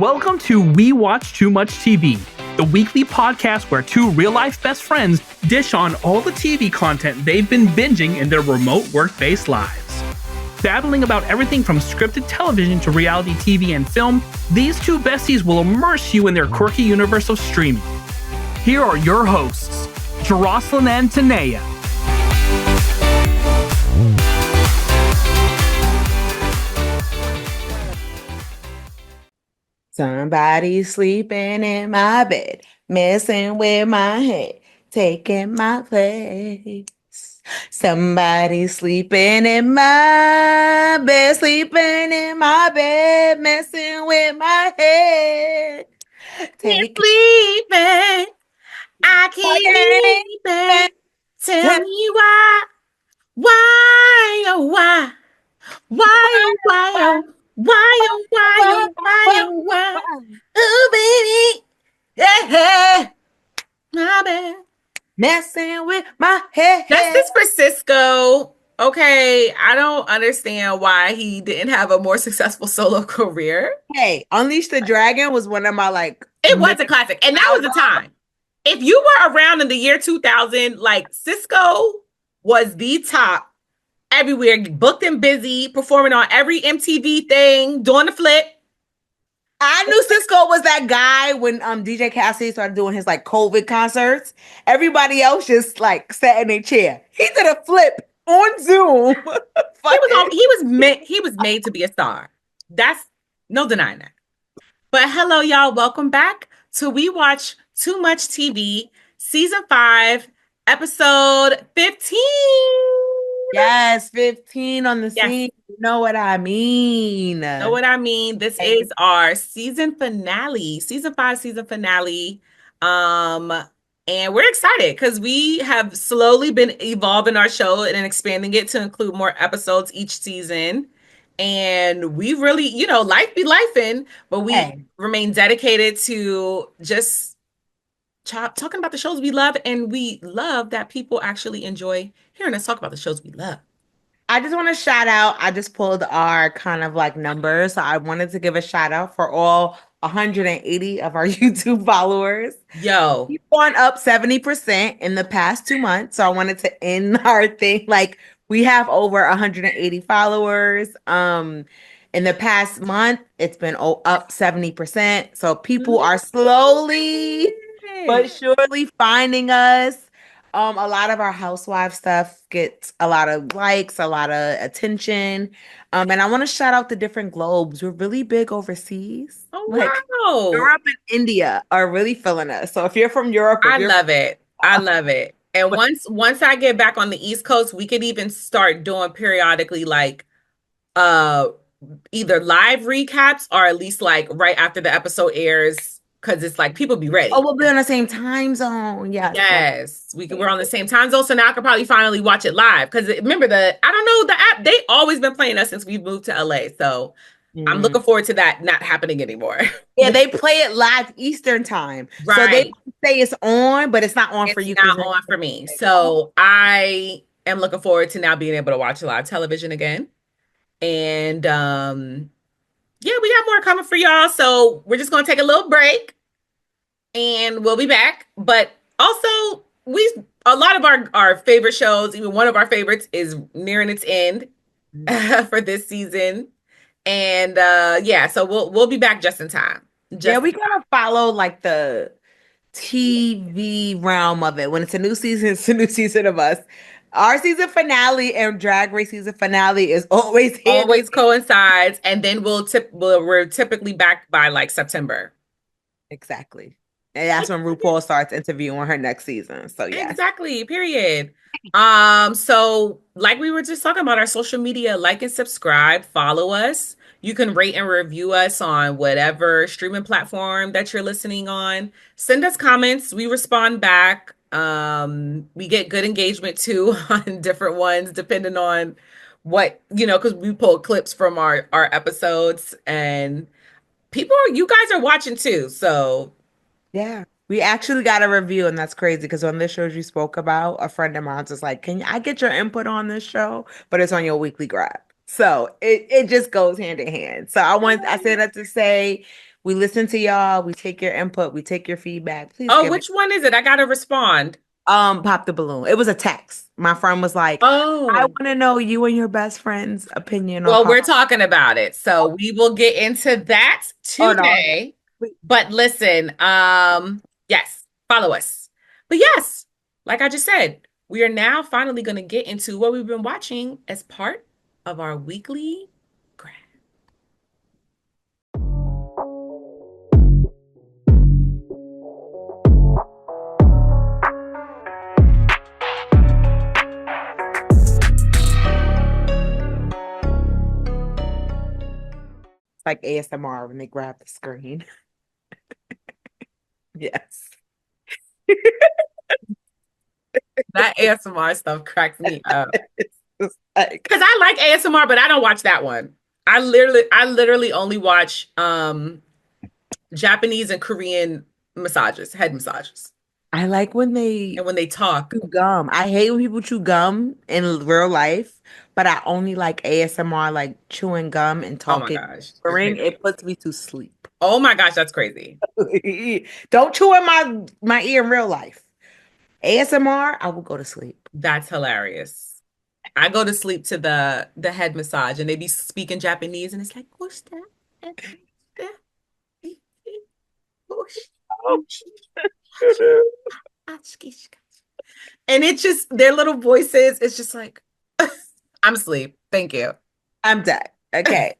Welcome to We Watch Too Much TV, the weekly podcast where two real-life best friends dish on all the TV content they've been binging in their remote work-based lives. Babbling about everything from scripted television to reality TV and film, these two besties will immerse you in their quirky universe of streaming. Here are your hosts, Jeroslyn and Tinaya. Somebody sleeping in my bed, messing with my head, taking my place. Somebody sleeping in my bed, messing with my head. Keep sleeping. I keep sleeping. Tell me why, oh why, oh baby, yeah, my bad. Messing with my head. Justice for Sisqo. Okay, I don't understand why he didn't have a more successful solo career. Hey, Unleash the Dragon was one of my It was a classic, and that was the time. If you were around in the year 2000, Sisqo was the top everywhere, booked and busy, performing on every MTV thing, doing the flip. I knew Sisqo was that guy when DJ Cassidy started doing his COVID concerts. Everybody else just sat in their chair. He did a flip on Zoom. He was made to be a star. That's no denying that. But hello, y'all. Welcome back to We Watch Too Much TV, Season 5, Episode 15. Yes, 15 on the scene. You know what I mean. This is our season finale, Season 5 season finale. And we're excited because we have slowly been evolving our show and expanding it to include more episodes each season. And we really, life be lifing, but we remain dedicated to just talking about the shows we love. And we love that people actually enjoy hearing us talk about the shows we love. I just want to shout out. I just pulled our kind of numbers. So I wanted to give a shout out for all 180 of our YouTube followers. Yo, we've gone up 70% in the past 2 months. So I wanted to end our thing. We have over 180 followers. In the past month, it's been up 70%. So people are slowly but surely finding us. A lot of our housewife stuff gets a lot of likes, a lot of attention. And I want to shout out the different globes. We're really big overseas. Oh, wow. Europe and India are really feeling us. So if you're from Europe, I love it. And once I get back on the East Coast, we could even start doing periodically either live recaps or at least right after the episode airs. Because it's people be ready. Oh, we'll be on the same time zone. Yes. We're on the same time zone. So now I can probably finally watch it live. Because remember the app, they always been playing us since we've moved to LA. So I'm looking forward to that not happening anymore. Yeah, they play it live Eastern time. Right. So they say it's on, but it's not on for you. It's not on for me. So I am looking forward to now being able to watch live television again. And yeah, we got more coming for y'all. So we're just going to take a little break and we'll be back. But also, a lot of our favorite shows, even one of our favorites, is nearing its end for this season. And so we'll be back just in time. We gotta follow the TV realm of it. When it's a new season, it's a new season of us. Our season finale and Drag Race season finale is always coincides, and then we're typically back by September. Exactly, and that's when RuPaul starts interviewing her next season. So yeah, exactly. Period. So we were just talking about our social media, and subscribe, follow us. You can rate and review us on whatever streaming platform that you're listening on. Send us comments. We respond back. We get good engagement too on different ones, depending on what, because we pull clips from our episodes and you guys are watching too. So yeah, we actually got a review, and that's crazy because on the shows you spoke about, a friend of mine's was like, can I get your input on this show? But it's on your weekly grab. So it just goes hand in hand. So I said that to say We listen to y'all. We take your input. We take your feedback. Please Oh, give which one is it? I gotta respond. Pop the balloon. It was a text. My friend was like, I Oh, want to know you and your best friend's opinion on well, pop. we're talking about it, so we will get into that Oh no. today. But listen, yes, follow us. But yes, like I just said, we are now finally going to get into what we've been watching as part of our weekly grab. Like ASMR when they grab the screen. Yes. That ASMR stuff cracks me up. It's like, Because I like ASMR, but I don't watch that one. I literally only watch Japanese and Korean massages, head massages. I like when they And when they talk, chew gum. I hate when people chew gum in real life, but I only like ASMR, like chewing gum and oh my talking. gosh, you're crazy. It puts me to sleep. Oh my gosh, that's crazy. Don't chew in my ear in real life. ASMR, I will go to sleep. That's hilarious. I go to sleep to the head massage and they be speaking Japanese and it's like, what's that? And it just their little voices, it's just like I'm asleep. Thank you. I'm dead. Okay.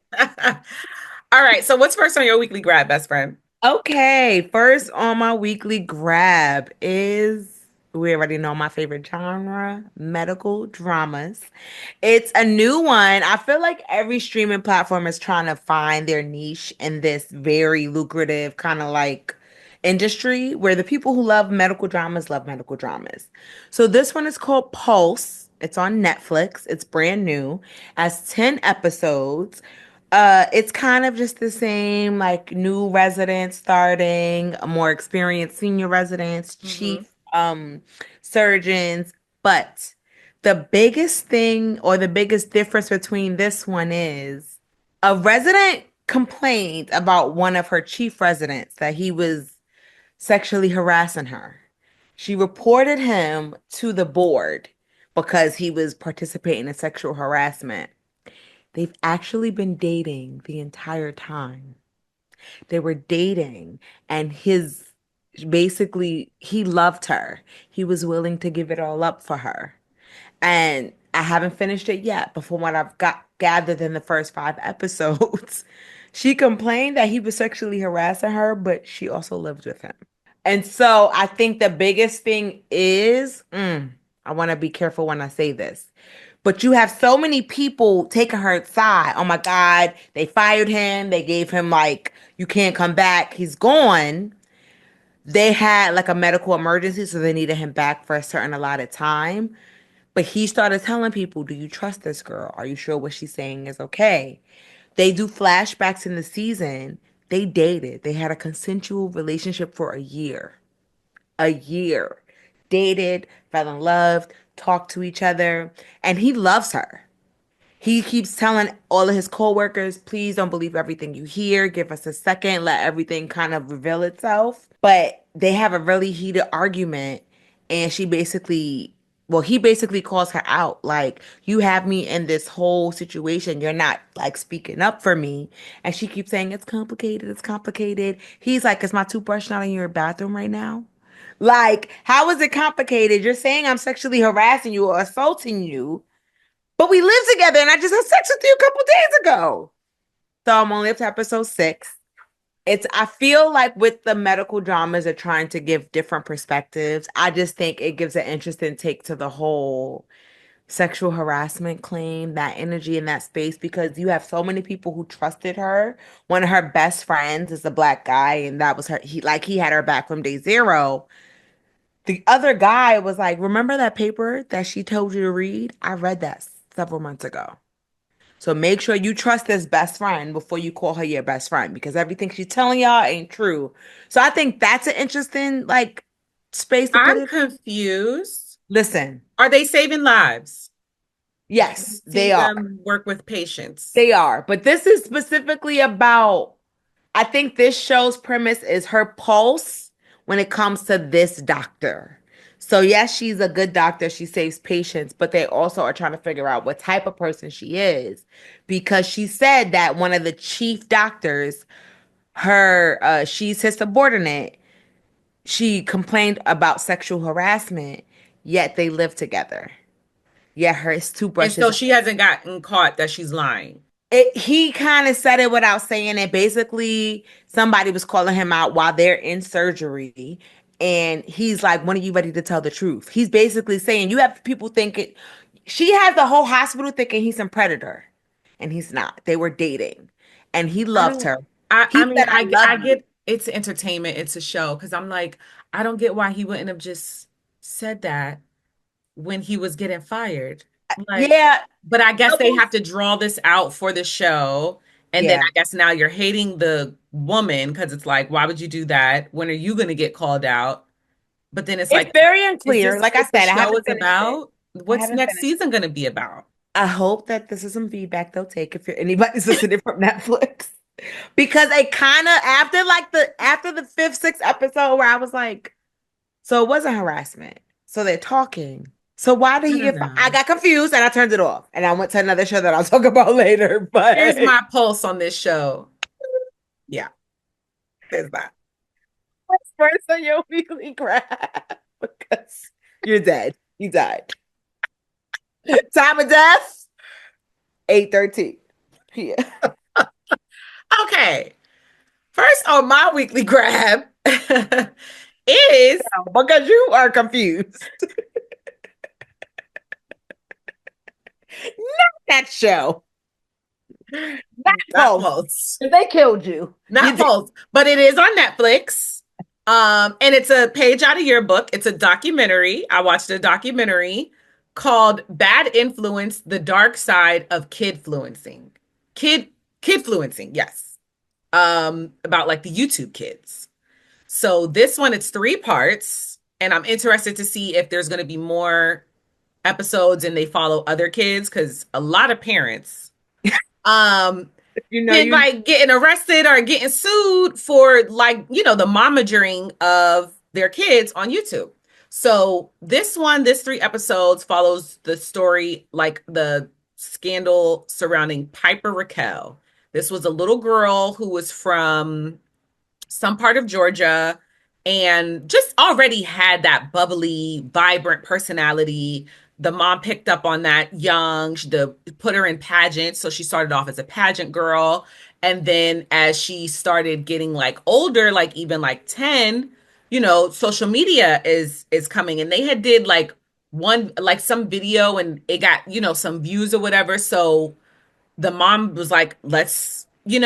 All right. So what's first on your weekly grab, best friend? Okay. First on my weekly grab is we already know my favorite genre, medical dramas. It's a new one. I feel like every streaming platform is trying to find their niche in this very lucrative kind of like industry where the people who love medical dramas. So this one is called Pulse. It's on Netflix. It's brand new. Has 10 episodes. It's kind of just the same, like new residents starting, a more experienced senior residents, chief surgeons, but the biggest thing or the biggest difference between this one is a resident complained about one of her chief residents that he was sexually harassing her. She reported him to the board because he was participating in sexual harassment. They've actually been dating the entire time. They were dating, and his basically, he loved her. He was willing to give it all up for her. And I haven't finished it yet, but from what I've got gathered in the first 5 episodes, she complained that he was sexually harassing her, but she also lived with him. And so I think the biggest thing is, I want to be careful when I say this, but you have so many people taking her side. Oh my God, they fired him. They gave him like, you can't come back. He's gone. They had like a medical emergency, so they needed him back for a certain allotted time. But he started telling people, do you trust this girl? Are you sure what she's saying is okay? They do flashbacks in the season. They dated. They had a consensual relationship for a year. A year. Dated, fell in love, talked to each other, and he loves her. He keeps telling all of his coworkers, please don't believe everything you hear. Give us a second. Let everything kind of reveal itself. But they have a really heated argument. And he basically calls her out. Like, you have me in this whole situation. You're not like speaking up for me. And she keeps saying, it's complicated. It's complicated. He's like, is my toothbrush not in your bathroom right now? Like, how is it complicated? You're saying I'm sexually harassing you or assaulting you, but we live together and I just had sex with you a couple days ago. So I'm only up to episode 6. I feel like with the medical dramas, they're trying to give different perspectives. I just think it gives an interesting take to the whole sexual harassment claim, that energy in that space, because you have so many people who trusted her. One of her best friends is a black guy, and that was her. He had her back from day zero. The other guy was like, remember that paper that she told you to read? I read that several months ago. So make sure you trust this best friend before you call her your best friend because everything she's telling y'all ain't true. So I think that's an interesting like space to put I'm it. confused. Listen, Are they saving lives? yes, See they are. them work with patients. They are. But this is specifically about I think this show's premise is her pulse when it comes to this doctor. So yes, she's a good doctor. She saves patients, but they also are trying to figure out what type of person she is because she said that one of the chief doctors, she's his subordinate. She complained about sexual harassment, yet they live together. Yet her And toothbrush so is she hasn't gotten caught that she's lying. he kind of said it without saying it. Basically, somebody was calling him out while they're in surgery. And he's like, when are you ready to tell the truth? He's basically saying, you have people thinking, she has the whole hospital thinking he's some predator. And he's not. They were dating. And he I loved don't, her. I He mean, said, I love I you. get it's entertainment, it's a show. Because I'm like, I don't get why he wouldn't have just said that when he was getting fired. Like, Yeah. but I guess I they will- have to draw this out for the show. And then Yeah. I guess now you're hating the woman because it's like, why would you do that? When are you going to get called out? But then it's It's like, very is unclear. this Like I what the said, I show haven't is finished it. about? I What's haven't next finished it. season going to be about? I hope that this is some feedback they'll take if anybody's listening from Netflix. Because it kind of after the fifth, sixth episode where I was like, so it wasn't harassment. So they're talking. So why did I he don't get I know. got confused and I turned it off. And I went to another show that I'll talk about later. But Here's my pulse on this show. Yeah, there's that. what's first on your weekly grab? Because you're dead. You died. Time of death, 8:13 p.m. Okay. First on my weekly grab is Because you are confused. That show. That not Pulse. Pulse. They killed you. Not You Pulse, but it is on Netflix. And it's a page out of your book. It's a documentary. I watched a documentary called Bad Influence: The Dark Side of Kidfluencing. Kidfluencing, yes. About like the YouTube kids. So this one, it's 3 parts, and I'm interested to see if there's going to be more episodes and they follow other kids because a lot of parents you know been you like getting arrested or getting sued for like, the momagering of their kids on YouTube. So this 3 episodes follows the story, like the scandal surrounding Piper Raquel. This was a little girl who was from some part of Georgia and just already had that bubbly, vibrant personality. The mom picked up on that young, put her in pageants. So she started off as a pageant girl. And then as she started getting like older, like even like 10, social media is coming. And they had did like some video and it got, some views or whatever. So the mom was like, let's, and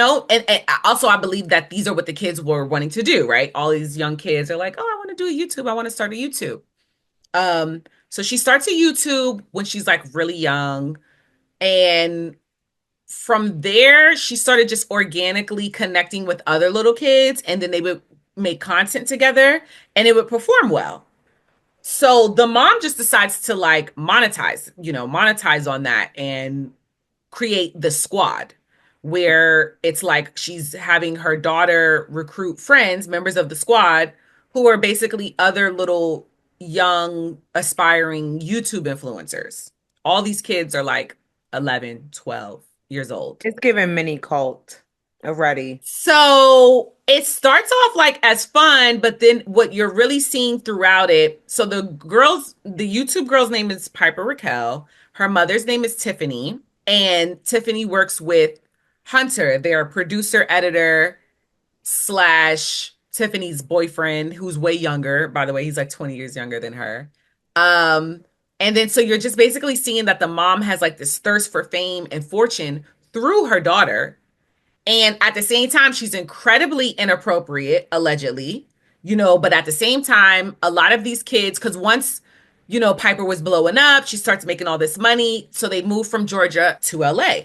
also I believe that these are what the kids were wanting to do, right? All these young kids are like, oh, I want to do a YouTube. I want to start a YouTube. So she starts a YouTube when she's like really young. And from there, she started just organically connecting with other little kids. And then they would make content together and it would perform well. So the mom just decides to like monetize on that and create the squad where it's like she's having her daughter recruit friends, members of the squad, who are basically other little young aspiring YouTube influencers. All these kids are like 11, 12 years old. it's giving mini cult already. So it starts off like as fun, but then what you're really seeing throughout it. So the YouTube girl's name is Piper Raquel. Her mother's name is Tiffany. And Tiffany works with Hunter, their producer, editor, slash Tiffany's boyfriend, who's way younger. By the way, he's like 20 years younger than her. And then so you're just basically seeing that the mom has like this thirst for fame and fortune through her daughter. And at the same time, she's incredibly inappropriate, allegedly, but at the same time, a lot of these kids, because once, Piper was blowing up, she starts making all this money. So they moved from Georgia to LA.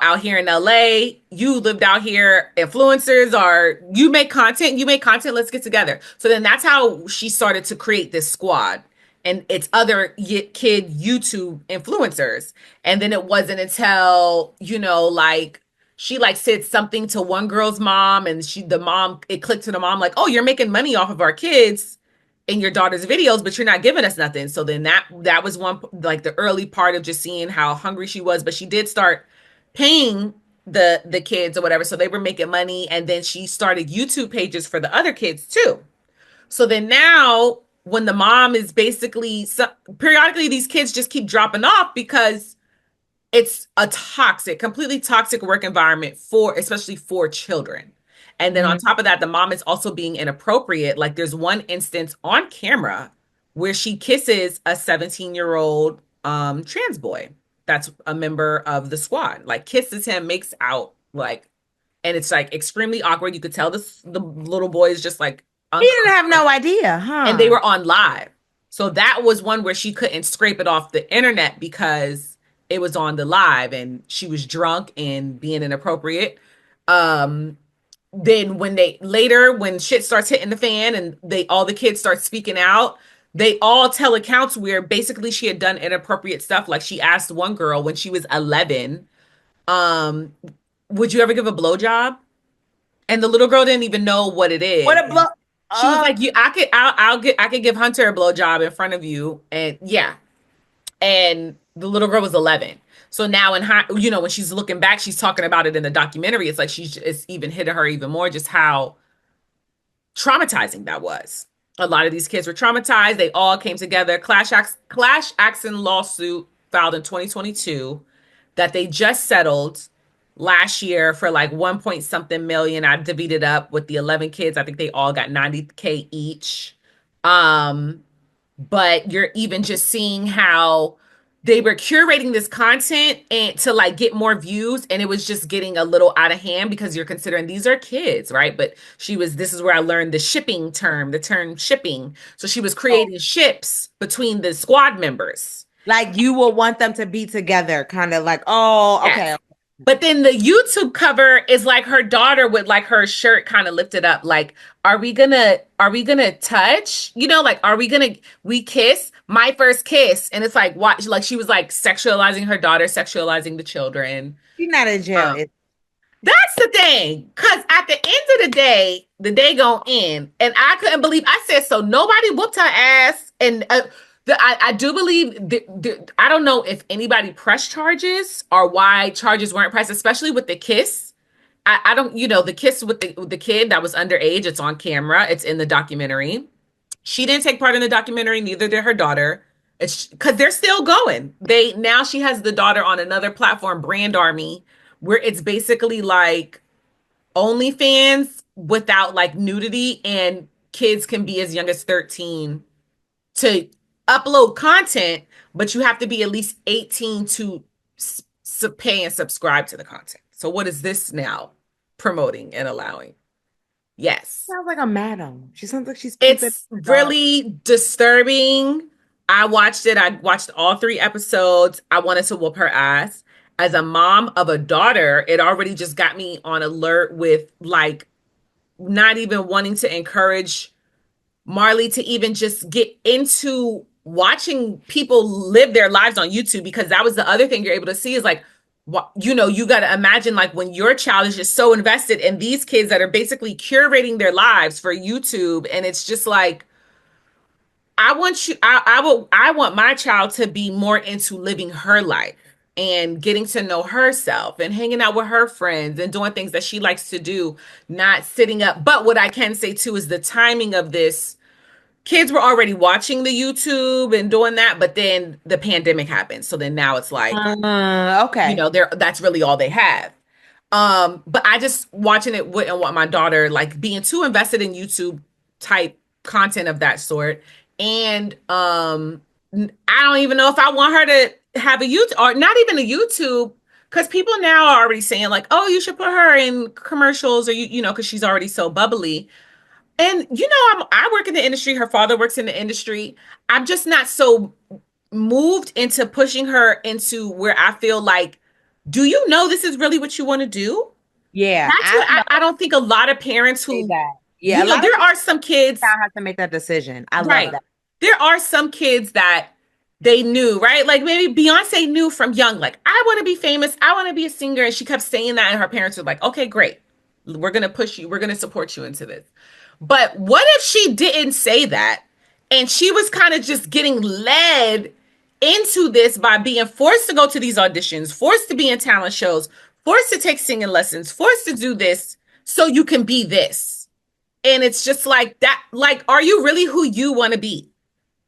Out here in LA, you lived out here, influencers are, you make content, let's get together. So then that's how she started to create this squad. And it's other kid YouTube influencers. And then it wasn't until, like, she like said something to one girl's mom, and it clicked to the mom like, oh, you're making money off of our kids in your daughter's videos, but you're not giving us nothing. So then that was one, like the early part of just seeing how hungry she was. But she did start paying the kids or whatever, so they were making money. And then she started YouTube pages for the other kids too. So then now when the mom is basically periodically, these kids just keep dropping off because it's a completely toxic work environment especially for children. And then on top of that, the mom is also being inappropriate. Like there's one instance on camera where she kisses a 17-year-old trans boy that's a member of the squad, like kisses him, makes out, like, and it's like extremely awkward. You could tell the little boy is just like he didn't have no idea, huh? And they were on live. So that was one where she couldn't scrape it off the internet because it was on the live and she was drunk and being inappropriate. Then when shit starts hitting the fan and all the kids start speaking out, they all tell accounts where basically she had done inappropriate stuff. Like she asked one girl when she was 11, would you ever give a blowjob? And the little girl didn't even know what it is. What a blow. She was like, I could give Hunter a blowjob in front of you. And yeah. And the little girl was 11. So now when she's looking back, she's talking about it in the documentary. It's like it's even hitting her even more just how traumatizing that was. A lot of these kids were traumatized. They all came together. Clash action lawsuit filed in 2022 that they just settled last year for like 1 point something million. I divvied up with the 11 kids. I think they all got $90K each. But you're even just seeing how they were curating this content and to like get more views, and it was just getting a little out of hand because you're considering these are kids, right? But this is where I learned the term shipping. So she was creating ships between the squad members. Like you will want them to be together, kind of like, oh, okay. Yes. But then the YouTube cover is like her daughter with like her shirt kind of lifted up. Like, are we gonna touch? Like, we kiss? My first kiss. And it's like, what? Like she was like sexualizing her daughter, sexualizing the children. She's not in jail. That's the thing. Cause at the end of the day gonna end. And I couldn't believe I said so. Nobody whooped her ass. And I do believe I don't know if anybody pressed charges or why charges weren't pressed, especially with the kiss. I don't, the kiss with the kid that was underage. It's on camera. It's in the documentary. She didn't take part in the documentary. Neither did her daughter. It's because they're still going. Now she has the daughter on another platform, Brand Army, where it's basically like OnlyFans without like nudity, and kids can be as young as 13 to upload content, but you have to be at least 18 to pay and subscribe to the content. So what is this now promoting and allowing? Yes. Sounds like a madam. She sounds like she's... It's really disturbing. I watched it. I watched all 3 episodes. I wanted to whoop her ass. As a mom of a daughter, it already just got me on alert with like not even wanting to encourage Marley to even just get into watching people live their lives on YouTube, because that was the other thing you're able to see is like, you got to imagine like when your child is just so invested in these kids that are basically curating their lives for YouTube. And it's just like, I want my child to be more into living her life and getting to know herself and hanging out with her friends and doing things that she likes to do, not sitting up. But what I can say too is the timing of this. Kids were already watching the YouTube and doing that, but then the pandemic happened. So then now it's like, okay, that's really all they have. But I just watching it wouldn't want my daughter like being too invested in YouTube type content of that sort. And I don't even know if I want her to have a YouTube or not even a YouTube, because people now are already saying like, oh, you should put her in commercials or because she's already so bubbly. And, I work in the industry. Her father works in the industry. I'm just not so moved into pushing her into where I feel like, do you know this is really what you want to do? Yeah. I don't think a lot of parents who, yeah, there are some kids that have to make that decision. I love that. There are some kids that they knew, right? Like maybe Beyonce knew from young, like, I want to be famous, I want to be a singer. And she kept saying that, and her parents were like, okay, great. We're going to push you, we're going to support you into this. But what if she didn't say that? And she was kind of just getting led into this by being forced to go to these auditions, forced to be in talent shows, forced to take singing lessons, forced to do this so you can be this. And it's just like that, like, are you really who you want to be?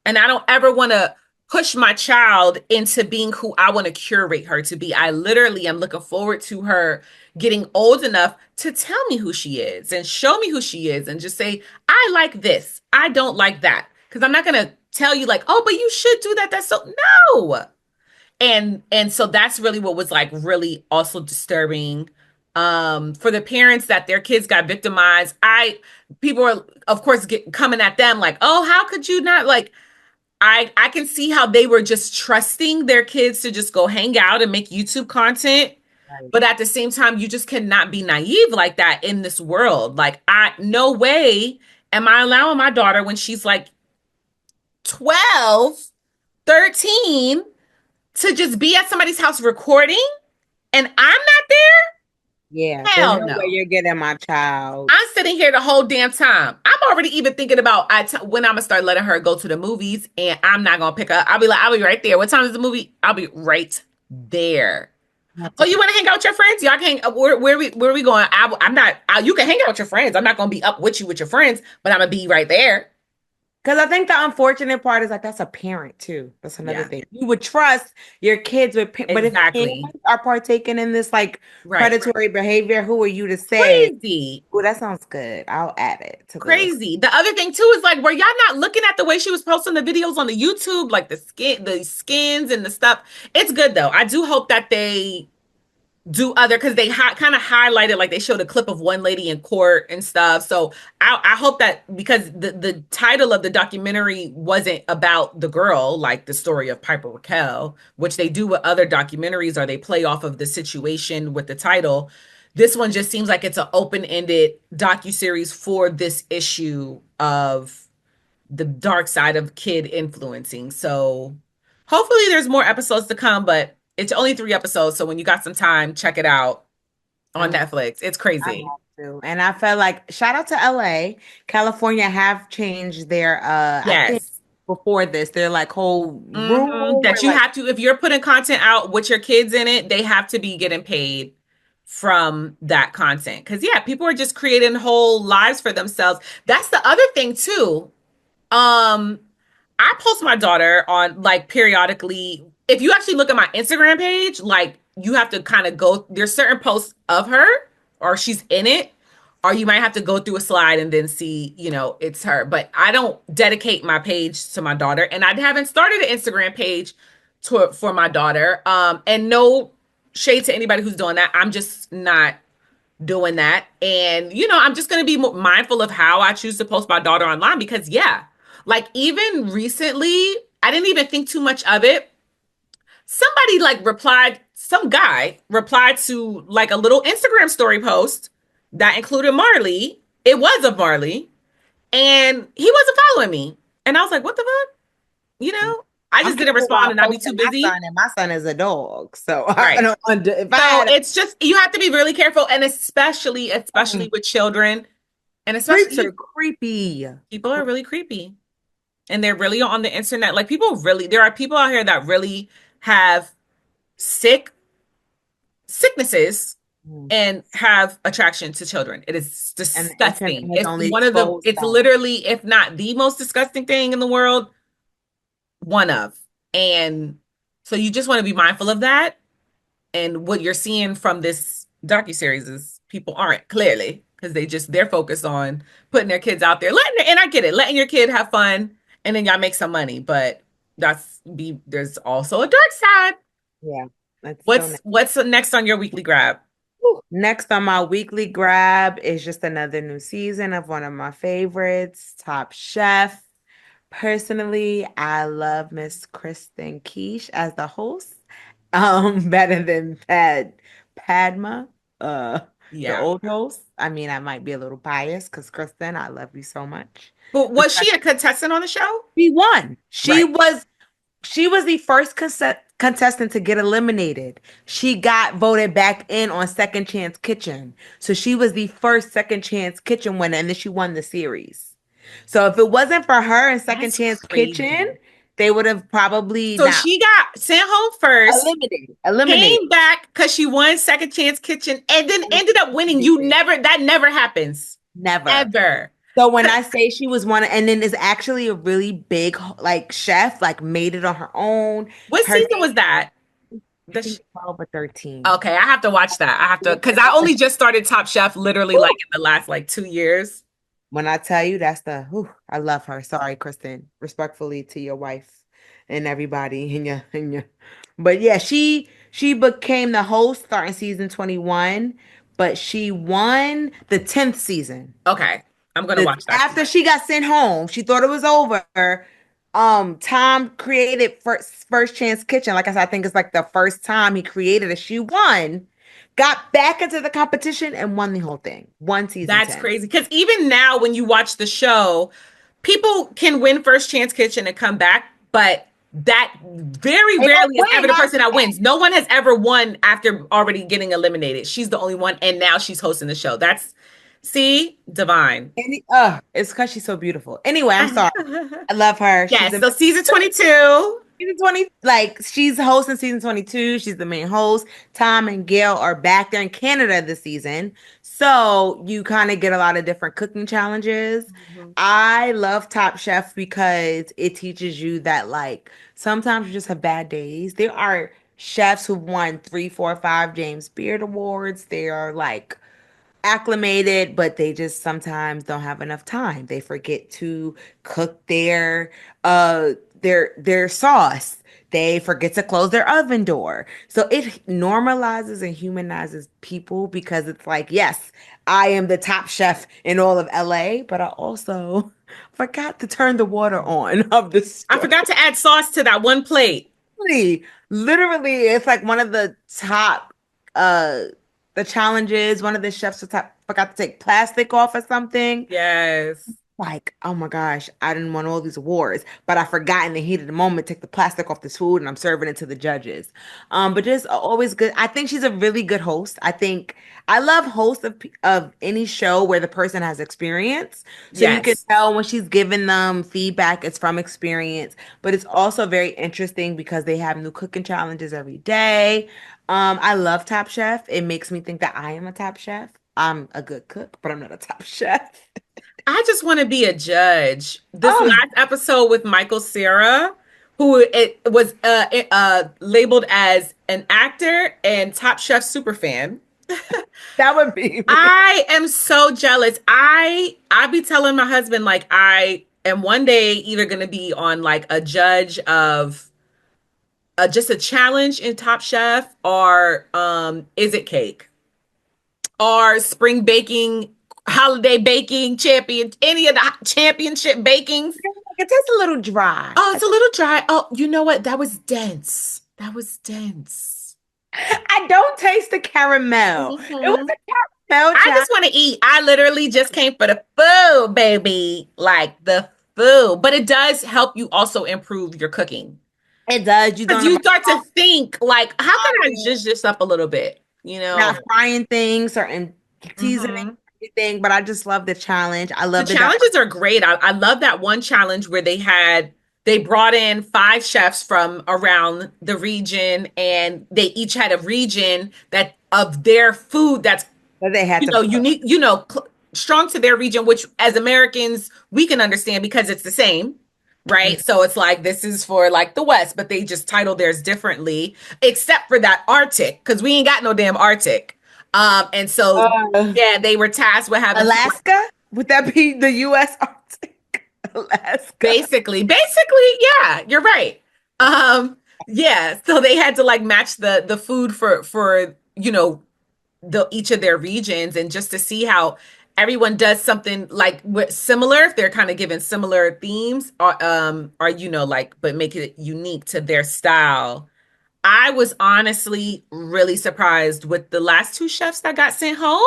And I don't ever want to push my child into being who I want to curate her to be. I literally am looking forward to her getting old enough to tell me who she is and show me who she is and just say, I like this. I don't like that. Because I'm not going to tell you like, oh, but you should do that. That's so no. And so that's really what was like really also disturbing for the parents that their kids got victimized. People are of course coming at them like, oh, how could you not like I can see how they were just trusting their kids to just go hang out and make YouTube content. Right. But at the same time, you just cannot be naive like that in this world. Like, no way am I allowing my daughter when she's like 12, 13 to just be at somebody's house recording and I'm not there. Yeah, Hell there's no no. way you're getting my child. I'm sitting here the whole damn time. I'm already even thinking about when I'm gonna start letting her go to the movies, and I'm not gonna pick up. I'll be right there. What time is the movie? I'll be right there. Oh, you want to hang out with your friends? Y'all can hang. Where are we going? I'm not. You can hang out with your friends. I'm not gonna be up with you with your friends, but I'm gonna be right there. Because I think the unfortunate part is like that's a parent too. That's another thing. You would trust your kids with, but if Exactly. parents are partaking in this like Right. predatory behavior, who are you to say? Crazy. Oh, that sounds good. I'll add it to Crazy. The other thing too is like, were y'all not looking at the way she was posting the videos on the YouTube, like the skins and the stuff? It's good though. I do hope that they do other because they kind of highlighted, like they showed a clip of one lady in court and stuff. So I hope that because the title of the documentary wasn't about the girl, like the story of Piper Raquel, which they do with other documentaries, or they play off of the situation with the title. This one just seems like it's an open-ended docuseries for this issue of the dark side of kid influencing. So hopefully there's more episodes to come, but it's only 3 episodes. So when you got some time, check it out on Netflix. It's crazy. And I felt like shout out to LA. California have changed their I think before this, they're like whole rule that you have to, if you're putting content out with your kids in it, they have to be getting paid from that content. Because people are just creating whole lives for themselves. That's the other thing too. I post my daughter on like periodically. If you actually look at my Instagram page, like you have to kind of go, there's certain posts of her or she's in it, or you might have to go through a slide and then see, it's her. But I don't dedicate my page to my daughter, and I haven't started an Instagram page for my daughter. And no shade to anybody who's doing that. I'm just not doing that. And, I'm just going to be mindful of how I choose to post my daughter online because, like even recently, I didn't even think too much of it. Somebody some guy replied to like a little Instagram story post that included Marley. It was of Marley, and he wasn't following me. And I was like, what the fuck? I just didn't respond and I'd be too busy. My son is a dog. So right. It's just, you have to be really careful. And especially with children. And especially are creepy. People are really creepy. And they're really on the internet. Like there are people out here that really have sicknesses and have attraction to children. It is disgusting. It's literally, if not the most disgusting thing in the world, one of. And so you just want to be mindful of that. And what you're seeing from this docuseries is people aren't, clearly, because they're focused on putting their kids out there, and I get it, letting your kid have fun, and then y'all make some money. But there's also a dark side. Yeah. What's next on your weekly grab? Next on my weekly grab is just another new season of one of my favorites, Top Chef. Personally, I love Miss Kristen Quiche as the host. Better than Padma, the old host. I mean, I might be a little biased because Kristen, I love you so much. But was she a contestant on the show? She won. She was She was the first contestant to get eliminated. She got voted back in on Second Chance Kitchen. So she was the first Second Chance Kitchen winner, and then she won the series. So if it wasn't for her in Second That's Chance crazy. Kitchen, they would have probably So not she got sent home first, eliminated. came back because she won Second Chance Kitchen, and then ended up winning. That never happens. Never. Ever. So when I say she was one, and then is actually a really big like chef, like made it on her own. What Her season was that? I think 12 or 13. Okay, I have to watch that. I have to, because I only just started Top Chef literally like in the last like 2 years. When I tell you that's I love her. Sorry, Kristen. Respectfully to your wife and everybody but yeah, she became the host starting season 21, but she won the 10th season. Okay, I'm gonna watch that. After she got sent home, she thought it was over. Tom created first Chance Kitchen. Like I said, I think it's like the first time he created it. She won, got back into the competition, and won the whole thing. One season. That's 10. crazy. Because even now, when you watch the show, people can win First Chance Kitchen and come back, but that very rarely is ever the person that wins. No one has ever won after already getting eliminated. She's the only one, and now she's hosting the show. Divine. It's because she's so beautiful. Anyway, I'm sorry. I love her. Yes, so season 22. Season 20, like she's hosting season 22. She's the main host. Tom and Gail are back there in Canada this season. So you kind of get a lot of different cooking challenges. Mm-hmm. I love Top Chef because it teaches you that like sometimes you just have bad days. There are chefs who've won 3, 4, 5 James Beard Awards. They are like acclimated, but they just sometimes don't have enough time. They forget to cook their sauce. They forget to close their oven door. So it normalizes and humanizes people because it's like, yes, I am the top chef in all of LA, but I also forgot to turn the water on of the stove. I forgot to add sauce to that one plate. Literally, it's like one of the top the challenges, one of the chefs forgot to take plastic off or something. Yes. Like, oh my gosh, I didn't want all these awards, but I forgot in the heat of the moment, take the plastic off this food and I'm serving it to the judges. But just always good. I think she's a really good host. I love hosts of any show where the person has experience. So you can tell when she's giving them feedback, it's from experience, but it's also very interesting because they have new cooking challenges every day. I love Top Chef. It makes me think that I am a top chef. I'm a good cook, but I'm not a top chef. I just want to be a judge. This last episode with Michael Cera, who it was labeled as an actor and Top Chef superfan. That would be me. I am so jealous. I be telling my husband like I am one day either going to be on like a judge of just a challenge in Top Chef or Is It Cake or spring baking, holiday baking champion, any of the championship bakings. It tastes a little dry. Oh, it's a little dry. Oh, you know what? That was dense. I don't taste the caramel. Mm-hmm. It was a caramel. I just want to eat. I literally just came for the food, baby. Like the food. But it does help you also improve your cooking. It does. You start to think like, how can I zhuzh this up a little bit? You know, not frying things or seasoning everything. But I just love the challenge. I love the challenges are great. I love that one challenge where they brought in 5 chefs from around the region, and they each had a region that of their food that they had unique, strong to their region, which as Americans we can understand because it's the same. Right. Mm-hmm. So it's like, this is for like the West, but they just title theirs differently, except for that Arctic, because we ain't got no damn Arctic. And so, they were tasked with having Alaska. Would that be the U.S. Arctic? Alaska. Basically, yeah, you're right. So they had to like match the food for each of their regions, and just to see how everyone does something like similar, if they're kind of given similar themes or but make it unique to their style. I was honestly really surprised with the last 2 chefs that got sent home.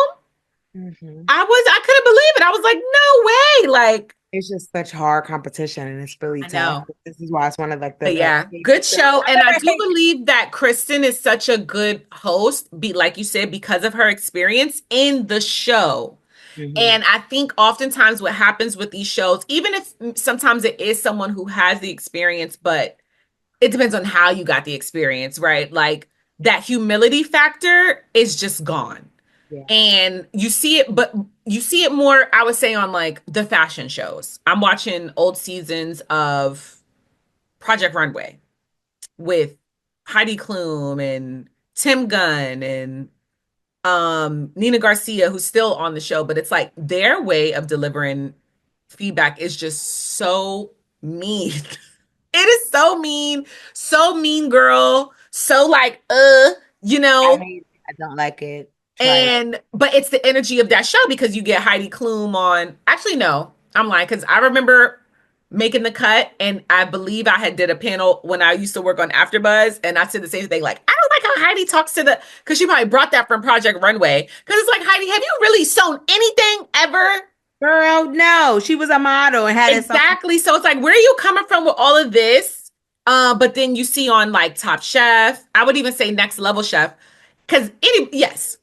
Mm-hmm. I couldn't believe it. I was like, no way. Like, It's just such hard competition, and it's really I tough. know. This is why it's one of like the But best. yeah, good show. And I do believe that Kristen is such a good host, like you said, because of her experience in the show. And I think oftentimes what happens with these shows, even if sometimes it is someone who has the experience, but it depends on how you got the experience, right? Like that humility factor is just gone. Yeah. And you see it, but you see it more, I would say, on like the fashion shows. I'm watching old seasons of Project Runway with Heidi Klum and Tim Gunn and Nina Garcia, who's still on the show, but it's like their way of delivering feedback is just so mean. It is so mean, girl. So like, you know. I don't like it. But it's the energy of that show because you get Heidi Klum on. Actually, no, I'm lying because I remember making the cut, and I believe I had did a panel when I used to work on AfterBuzz, and I said the same thing. Like, I don't like how Heidi talks to the because she probably brought that from Project Runway because it's like, Heidi, have you really sewn anything ever? Girl, no, she was a model and had exactly. So it's like, where are you coming from with all of this? But then you see on like Top Chef, I would even say Next Level Chef, because yes,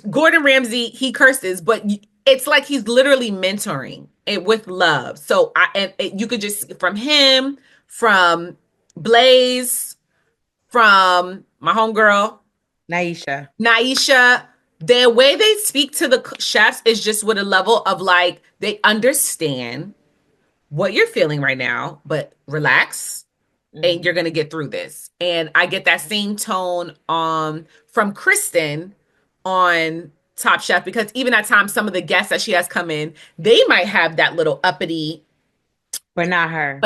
Gordon Ramsay, he curses, but it's like he's literally mentoring it with love. So you could just from him, from Blaze, from my homegirl Naisha, the way they speak to the chefs is just with a level of like they understand what you're feeling right now, but relax and you're gonna get through this. And I get that same tone from Kristen on Top Chef because even at times some of the guests that she has come in, they might have that little uppity, but not her.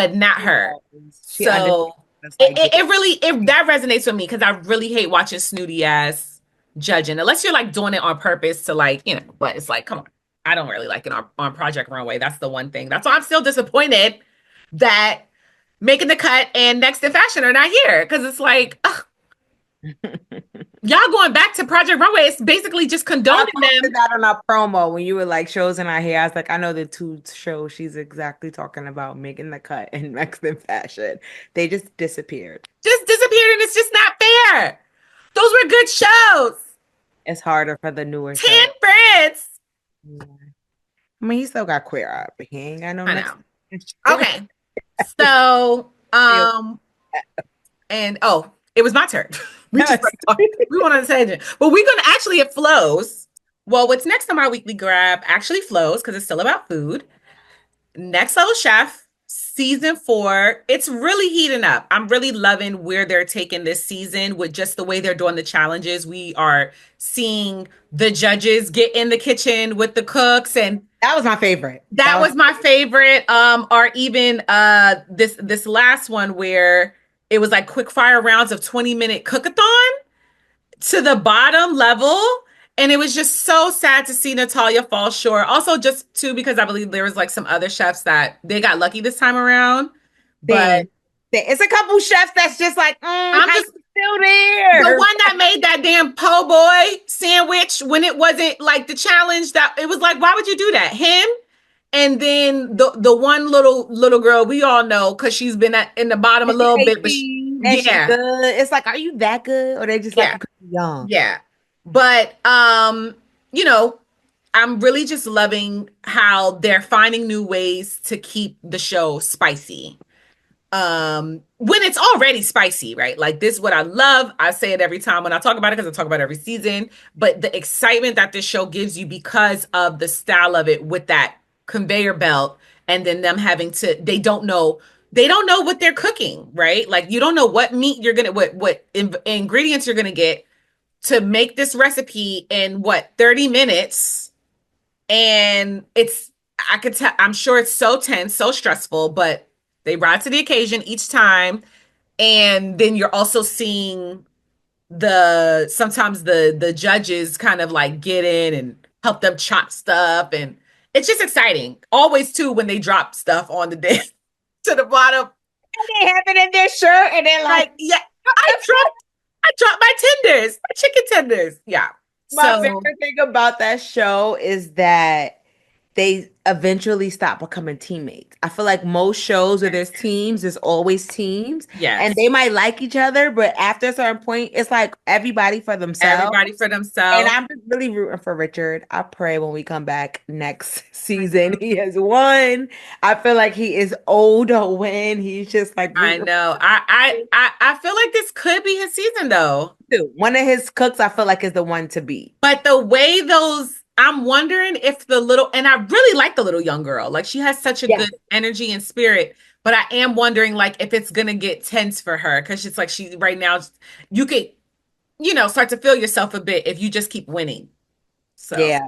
So it really that resonates with me because I really hate watching snooty ass judging unless you're like doing it on purpose to like, you know, but it's like, come on. I don't really like it on Project Runway. That's the one thing. That's why I'm still disappointed that Making the Cut and Next in Fashion are not here because it's like, y'all going back to Project Runway. It's basically just condoning them. That on our promo when you were like shows in our hair. I was like, I know the two shows she's exactly talking about, Making the Cut and Next in Fashion. They just disappeared. And it's just not fair. Those were good shows. It's harder for the newer 10 Friends. Yeah. I mean, he still got Queer Eye, but he ain't got no. I know. Okay. So, and it was my turn. We went on a tangent, but we're gonna actually it flows. Well, what's next on my weekly grab actually flows because it's still about food. Next Level Chef season 4. It's really heating up. I'm really loving where they're taking this season with just the way they're doing the challenges. We are seeing the judges get in the kitchen with the cooks, and that was my favorite. That was my favorite. Or even this last one where it was like quick fire rounds of 20-minute cookathon to the bottom level. And it was just so sad to see Natalia fall short. Also, just too, because I believe there was like some other chefs that they got lucky this time around. But it's a couple chefs that's just like, I'm just still there. The one that made that damn po' boy sandwich when it wasn't like the challenge, that it was like, why would you do that? Him. And then the one little girl we all know because she's been in the bottom a little bit, but yeah, good. It's like, are you that good, or they just like young? Yeah, but you know, I'm really just loving how they're finding new ways to keep the show spicy. When it's already spicy, right? Like this is what I love. I say it every time when I talk about it because I talk about it every season. But the excitement that this show gives you because of the style of it with that conveyor belt, and then them having to, they don't know what they're cooking, right? Like you don't know what meat you're gonna, what ingredients you're gonna get to make this recipe in 30 minutes. And I'm sure it's so tense, so stressful, but they rise to the occasion each time. And then you're also seeing sometimes the judges kind of like get in and help them chop stuff, and it's just exciting. Always too when they drop stuff on the dish to the bottom. And they have it in their shirt, and they're like, yeah, I dropped my tenders, my chicken tenders. Yeah. My favorite thing about that show is that eventually stop becoming teammates. I feel like most shows where there's teams, there's always teams. Yes. And they might like each other, but after a certain point, it's like everybody for themselves. Everybody for And themselves. I'm just really rooting for Richard. I pray when we come back next season, he has won. I feel like he is owed a win. He's just like I know. I feel like this could be his season though. one of his cooks, I feel like is the one to beat. But the way I'm wondering if and I really like the little young girl. Like she has such a good energy and spirit. But I am wondering like if it's gonna get tense for her because it's like she right now you could, start to feel yourself a bit if you just keep winning. So yeah.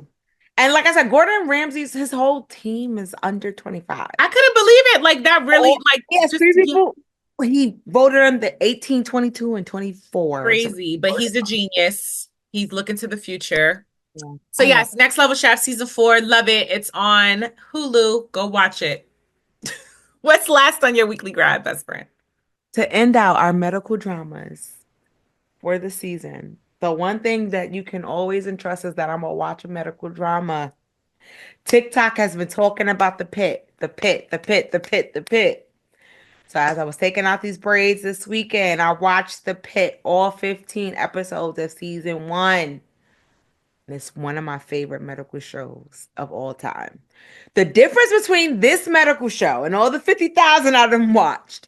And like I said, Gordon Ramsay's his whole team is under 25. I couldn't believe it. Like that really yes, just, three people. He voted on the 18, 22, and 24. Crazy, but he's a genius. He's looking to the future. Yeah. So yes, Next Level Chef season 4. Love it. It's on Hulu. Go watch it. What's last on your weekly grab, best friend? To end out our medical dramas for the season, the one thing that you can always entrust is that I'm gonna watch a medical drama. TikTok has been talking about the pit, the pit, the pit, the pit, the pit. So as I was taking out these braids this weekend, I watched The Pit, all 15 episodes of season 1. And it's one of my favorite medical shows of all time. The difference between this medical show and all the 50,000 of them watched,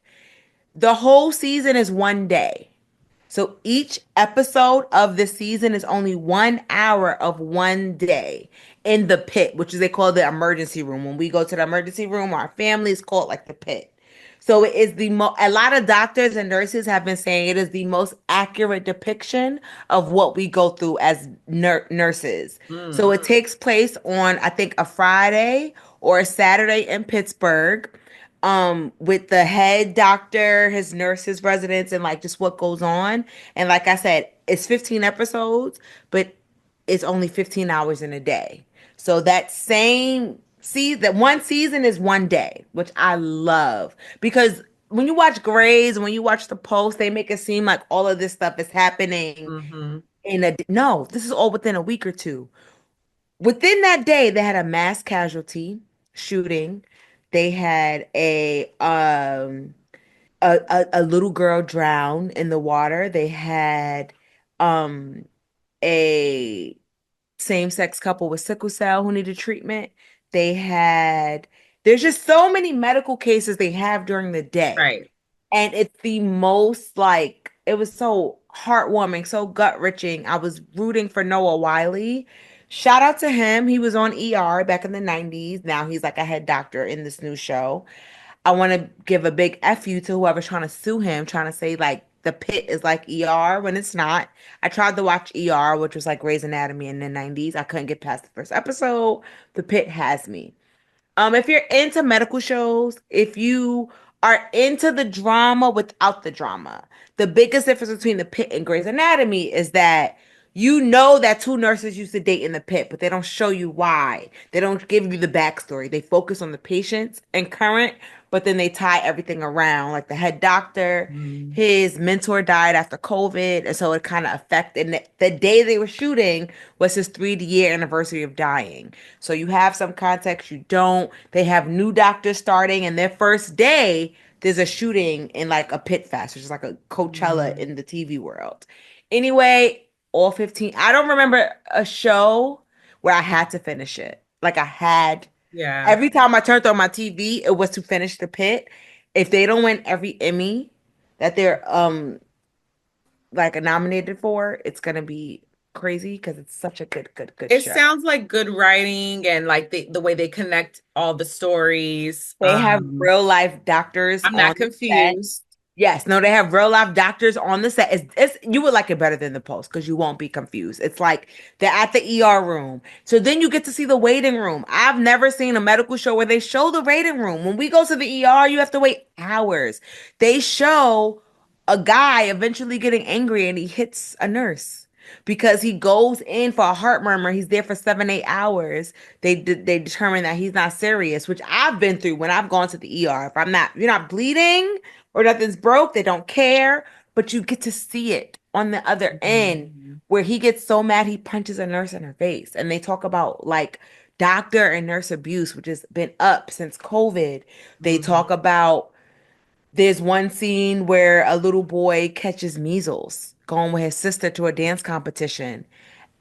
the whole season is 1 day. So each episode of the season is only 1 hour of 1 day in the pit, which is they call the emergency room. When we go to the emergency room, our families call it like the pit. So it is a lot of doctors and nurses have been saying it is the most accurate depiction of what we go through as nurses. So it takes place on, I think, a Friday or a Saturday in Pittsburgh, with the head doctor, his nurses, residents, and like just what goes on. And like I said, it's 15 episodes, but it's only 15 hours in a day. So that one season is 1 day, which I love because when you watch Grey's, when you watch The Post, they make it seem like all of this stuff is happening no, this is all within a week or two. Within that day, they had a mass casualty shooting. They had a little girl drown in the water. They had a same-sex couple with sickle cell who needed treatment. There's just so many medical cases they have during the day. Right. And it's the most it was so heartwarming, so gut-wrenching. I was rooting for Noah Wiley. Shout out to him. He was on ER back in the 90s. Now he's like a head doctor in this new show. I want to give a big F you to whoever's trying to sue him, trying to say like the pit is like ER when it's not. I tried to watch ER, which was like Grey's Anatomy in the 90s. I couldn't get past the first episode. The pit has me. If you're into medical shows, if you are into the drama without the drama, the biggest difference between the pit and Grey's Anatomy is that that 2 nurses used to date in the pit, but they don't show you why. They don't give you the backstory. They focus on the patients and current, but then they tie everything around. Like the head doctor, his mentor died after COVID, and so it kind of affected. The day they were shooting was his 3-year anniversary of dying. So you have some context, you don't. They have new doctors starting, and their first day, there's a shooting in like a pit fest, which is like a Coachella in the TV world. Anyway, all 15. I don't remember a show where I had to finish it. Like I had. Yeah. Every time I turned on my TV, it was to finish the pit. If they don't win every Emmy that they're nominated for, it's gonna be crazy because it's such a good show. It sounds like good writing and like the way they connect all the stories. They have real life doctors. I'm not confused. Yes, no, they have real life doctors on the set. It's you would like it better than The Post because you won't be confused. It's like they're at the ER room. So then you get to see the waiting room. I've never seen a medical show where they show the waiting room. When we go to the ER, you have to wait hours. They show a guy eventually getting angry and he hits a nurse because he goes in for a heart murmur. He's there for 7-8 hours. They determine that he's not serious, which I've been through when I've gone to the ER. If you're not bleeding or nothing's broke, they don't care, but you get to see it on the other end where he gets so mad he punches a nurse in her face. And they talk about like doctor and nurse abuse, which has been up since COVID. They Mhm. talk about there's one scene where a little boy catches measles going with his sister to a dance competition,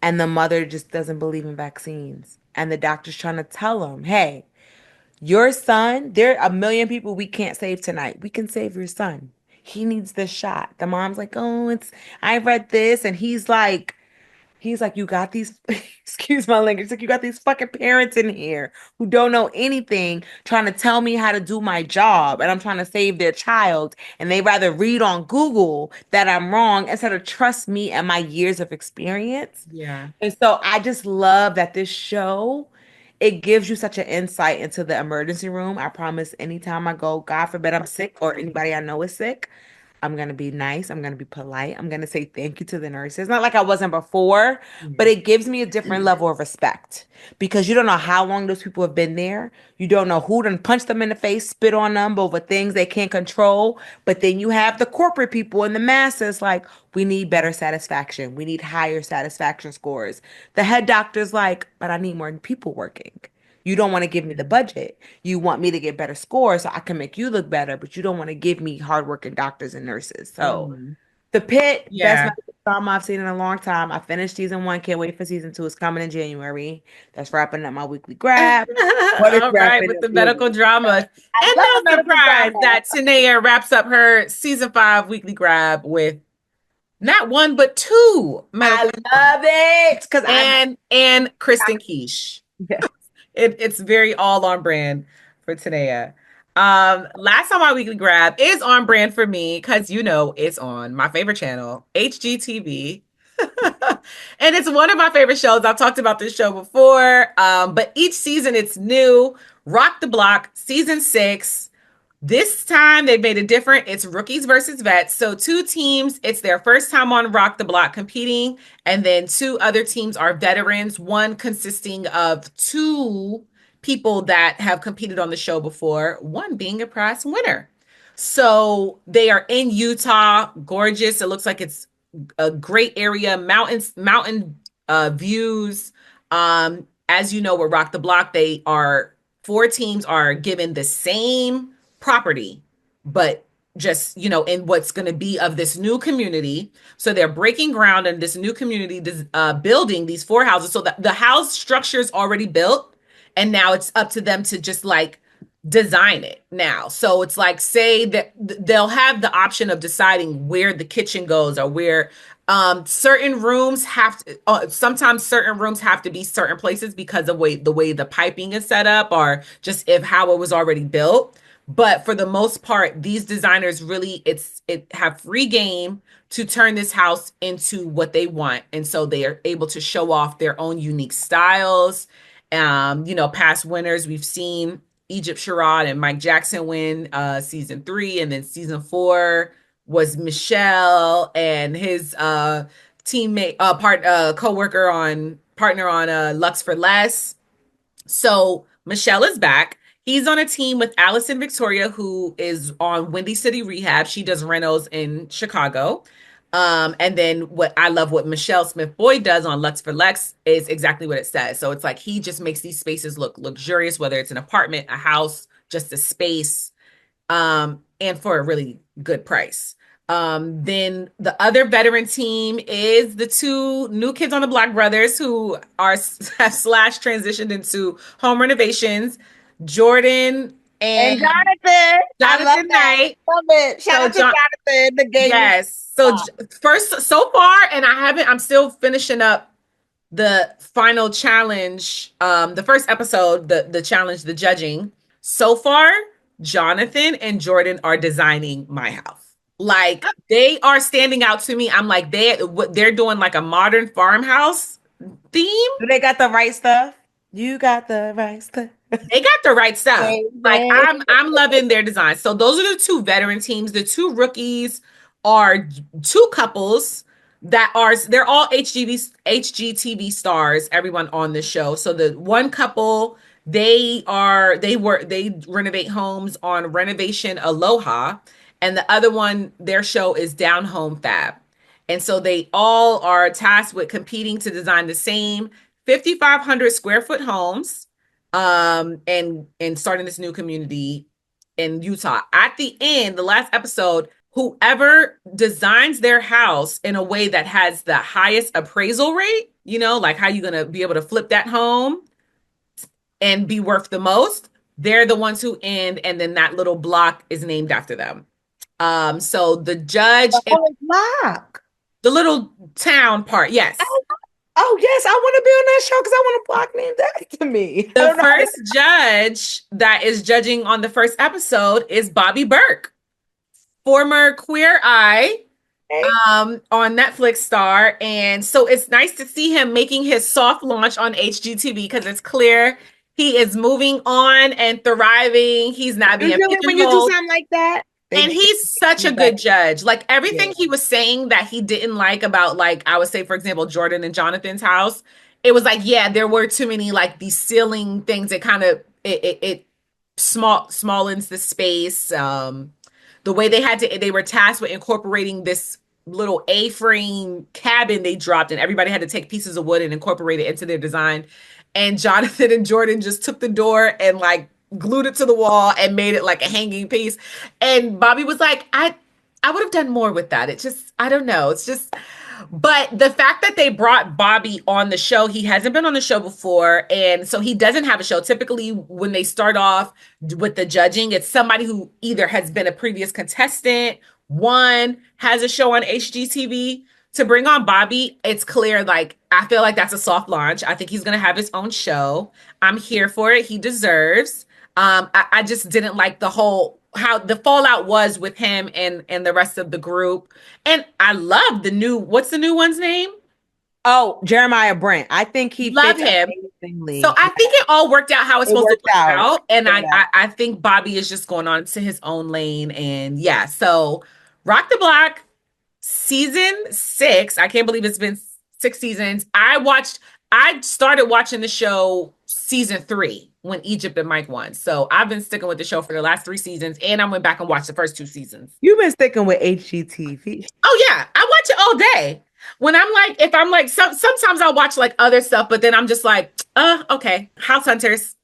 and the mother just doesn't believe in vaccines. And the doctor's trying to tell him, hey, your son, there are a million people we can't save tonight. We can save your son. He needs this shot. The mom's like, oh, I read this. And he's like, you got these, excuse my language, like, you got these fucking parents in here who don't know anything trying to tell me how to do my job. And I'm trying to save their child. And they rather read on Google that I'm wrong instead of trust me and my years of experience. Yeah. And so I just love that this show, it gives you such an insight into the emergency room. I promise anytime I go, God forbid I'm sick or anybody I know is sick, I'm gonna be nice. I'm gonna be polite. I'm gonna say thank you to the nurses. Not like I wasn't before, but it gives me a different level of respect because you don't know how long those people have been there. You don't know who done punched them in the face, spit on them over things they can't control. But then you have the corporate people and the masses like, we need better satisfaction. We need higher satisfaction scores. The head doctor's like, but I need more people working. You don't want to give me the budget. You want me to get better scores so I can make you look better, but you don't want to give me hardworking doctors and nurses. So Mhm. The Pit, best Yeah. medical drama I've seen in a long time. I finished season 1. Can't wait for season 2. It's coming in January. That's wrapping up my weekly grab. What is All right, wrapping with up the your medical week? dramas. I And love no a medical surprise drama. that Tinaya wraps up her season 5 weekly grab with not one but two I medical love it because I and Kristen Quiche. yeah. It's very all on brand for Tanea. Last time my weekly grab is on brand for me because it's on my favorite channel, HGTV. And it's one of my favorite shows. I've talked about this show before. But each season it's new. Rock the Block, season 6. This time they made it different. It's rookies versus vets. So two teams, it's their first time on Rock the Block competing. And then two other teams are veterans, one consisting of two people that have competed on the show before, one being a prize winner. So they are in Utah, gorgeous. It looks like it's a great area, mountain views. As you know, with Rock the Block, they are 4 teams are given the same property, but just in what's going to be of this new community. So they're breaking ground in this new community, building these 4 houses. So the house structure is already built, and now it's up to them to just like design it now. So it's like, say that they'll have the option of deciding where the kitchen goes or where certain rooms have to sometimes certain rooms have to be certain places because of the way the piping is set up or just if how it was already built. But for the most part, these designers really it have free game to turn this house into what they want. And so they are able to show off their own unique styles. Past winners, we've seen Egypt Sherrod and Mike Jackson win season 3, and then season 4 was Michelle and his teammate partner on Lux for Less. So Michelle is back. He's on a team with Allison Victoria, who is on Windy City Rehab. She does renos in Chicago. And then what Michelle Smith Boyd does on Lux for Lex is exactly what it says. So it's like he just makes these spaces look luxurious, whether it's an apartment, a house, just a space, and for a really good price. Then the other veteran team is the 2 new kids on the block brothers who have transitioned into home renovations, Jordan And and Jonathan, I love Jonathan that. Knight. Love it. Shout out to Jonathan, the game. Yes. So first, so far, and I'm still finishing up the final challenge, the first episode, the challenge, the judging. So far, Jonathan and Jordan are designing my house. Like they are standing out to me. I'm like they're doing like a modern farmhouse theme. Do they got the right stuff? You got the right stuff. They got the right stuff. Like I'm loving their design. So those are the 2 veteran teams. The 2 rookies are 2 couples they're all HGTV stars, everyone on the show. So the one couple, they renovate homes on Renovation Aloha, and the other one, their show is Down Home Fab. And so they all are tasked with competing to design the same 5,500 square foot homes, and starting this new community in Utah. At the end, the last episode, whoever designs their house in a way that has the highest appraisal rate, like how you gonna be able to flip that home and be worth the most, they're the ones who end, and then that little block is named after them. So the judge, block. the little town part, yes. Oh yes, I want to be on that show because I want a block named after me. The first judge that is judging on the first episode is Bobby Burke, former Queer Eye, on Netflix star. And so it's nice to see him making his soft launch on HGTV because it's clear he is moving on and thriving. He's not being usually when you do something like that. And he's such a good judge. Like everything he was saying that he didn't like about, like, I would say, for example, Jordan and Jonathan's house, it was like, yeah, there were too many like these ceiling things. It kind of it smallens the space. The way they were tasked with incorporating this little A-frame cabin they dropped, and everybody had to take pieces of wood and incorporate it into their design. And Jonathan and Jordan just took the door and like glued it to the wall and made it like a hanging piece. And Bobby was like, I would have done more with that. It just, I don't know. It's just, but the fact that they brought Bobby on the show, he hasn't been on the show before. And so he doesn't have a show. Typically, when they start off with the judging, it's somebody who either has been a previous contestant, one has a show on HGTV. To bring on Bobby, it's clear, like, I feel like that's a soft launch. I think he's going to have his own show. I'm here for it. He deserves. I just didn't like how the fallout was with him and the rest of the group. And I love what's the new one's name? Oh, Jeremiah Brent. I think he love him. Amazingly. So I think it all worked out how it's supposed to work out. And I think Bobby is just going on to his own lane. And yeah, so Rock the Block, season 6. I can't believe it's been 6 seasons. I started watching the show season 3 when Egypt and Mike won. So I've been sticking with the show for the last 3 seasons, and I went back and watched the first 2 seasons. You've been sticking with HGTV. Oh yeah, I watch it all day. When I'm like, sometimes I'll watch like other stuff, but then I'm just like, okay, House Hunters.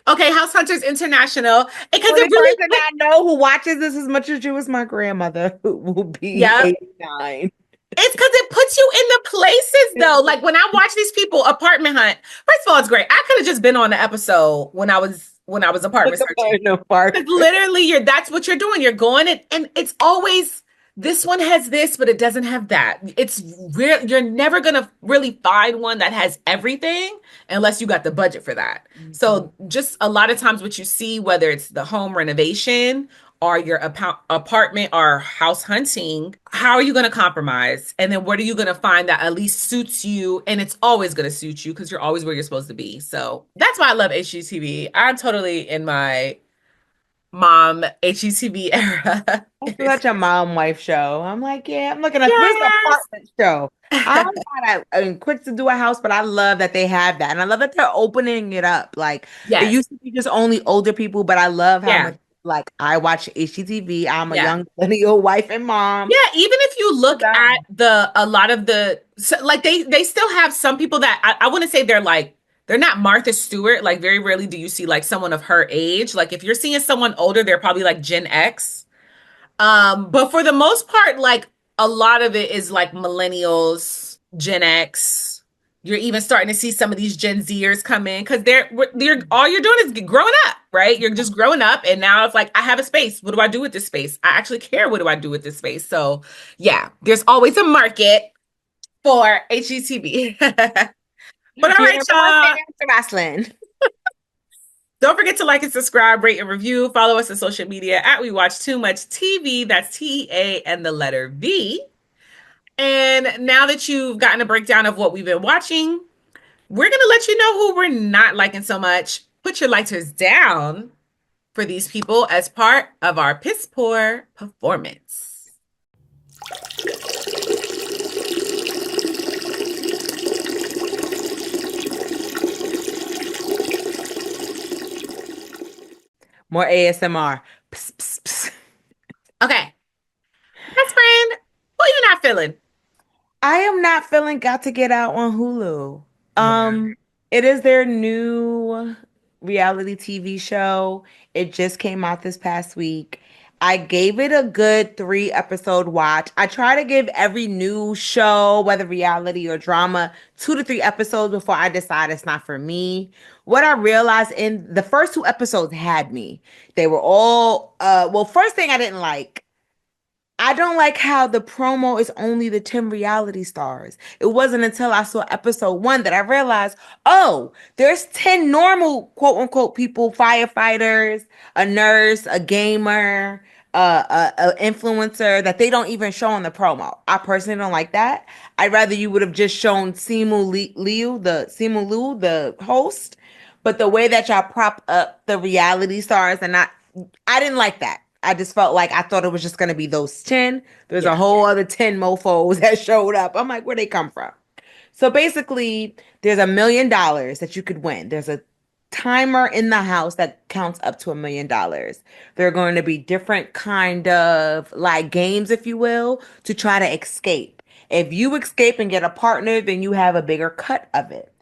Okay, House Hunters International. Because it really person I know who watches this as much as you is my grandmother, who will be 89. It's because it puts you in the places, though. Like when I watch these people apartment hunt. First of all, it's great. I could have just been on the episode when I was apartment searching. Literally, that's what you're doing. You're going in, and it's always this one has this, but it doesn't have that. It's real. You're never gonna really find one that has everything unless you got the budget for that. Mm-hmm. So just a lot of times, what you see, whether it's the home renovation or your apartment or house hunting, how are you going to compromise? And then what are you going to find that at least suits you? And it's always going to suit you because you're always where you're supposed to be. So that's why I love HGTV. I'm totally in my mom HGTV era. It's such a mom wife show. I'm like, yeah, I'm looking at this apartment show. I'm quick to do a house, but I love that they have that. And I love that they're opening it up. Like, it used to be just only older people, but I love how much. Like, I watch HGTV. I'm a young millennial wife and mom. Yeah, even if you look at a lot of the, like they still have some people that I wouldn't say they're not Martha Stewart. Like very rarely do you see like someone of her age. Like if you're seeing someone older, they're probably like Gen X. But for the most part, like a lot of it is like millennials, Gen X. You're even starting to see some of these Gen Zers come in because they're all you're doing is growing up, right? You're just growing up, and now it's like I have a space. What do I do with this space? I actually care. What do I do with this space? So yeah, there's always a market for HGTV. But all right, y'all. Jeroslyn. Don't forget to like and subscribe, rate and review. Follow us on social media at We Watch Too Much TV. That's TEA and the letter V. And now that you've gotten a breakdown of what we've been watching, we're going to let you know who we're not liking so much. Put your lighters down for these people as part of our piss poor performance. More ASMR. Psst, psst, psst. Okay. Best friend, who are you not feeling? I am not feeling Got to Get Out on Hulu. Yeah. It is their new reality TV show. It just came out this past week. I gave it a good 3 episode watch. I try to give every new show, whether reality or drama, 2 to 3 episodes before I decide it's not for me. What I realized in the first 2 episodes had me. They were all well, first thing I didn't like. I don't like how the promo is only the 10 reality stars. It wasn't until I saw episode 1 that I realized, oh, there's 10 normal quote unquote people, firefighters, a nurse, a gamer, a influencer that they don't even show in the promo. I personally don't like that. I'd rather you would have just shown Simu Liu, the host, but the way that y'all prop up the reality stars and not, I didn't like that. I just felt like I thought it was just going to be those 10. There's a Yeah. whole other 10 mofos that showed up. I'm like, where'd they come from? So basically, there's $1 million that you could win. There's a timer in the house that counts up to $1 million. There are going to be different kind of like games, if you will, to try to escape. If you escape and get a partner, then you have a bigger cut of it.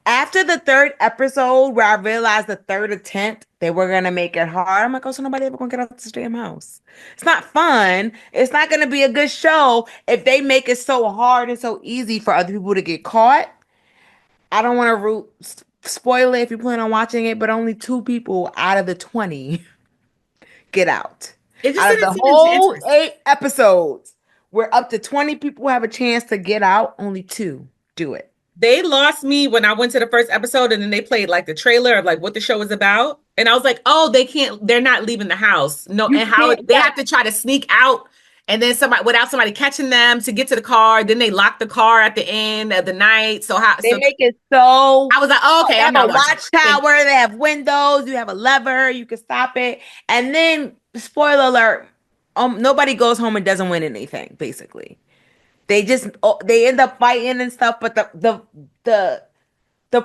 After the 3rd episode, where I realized the 3rd attempt, they were gonna make it hard. I'm like, oh, so nobody ever gonna get out this damn house. It's not fun. It's not gonna be a good show if they make it so hard and so easy for other people to get caught. I don't want to spoil it if you plan on watching it, but only 2 people out of the 20 get out. It just Out of didn't the seem whole interesting. 8 episodes, where up to 20 people have a chance to get out, only 2 do it. They lost me when I went to the first episode and then they played like the trailer of like what the show was about. And I was like, oh, they're not leaving the house. No, You and how can't. they have to try to sneak out and then somebody without somebody catching them to get to the car. Then they lock the car at the end of the night. They So make it so. I was like, oh, okay, They I'm have a not watching. watchtower. They have windows. You have a lever. You can stop it. And then, spoiler alert, nobody goes home and doesn't win anything. Basically, they end up fighting and stuff. But the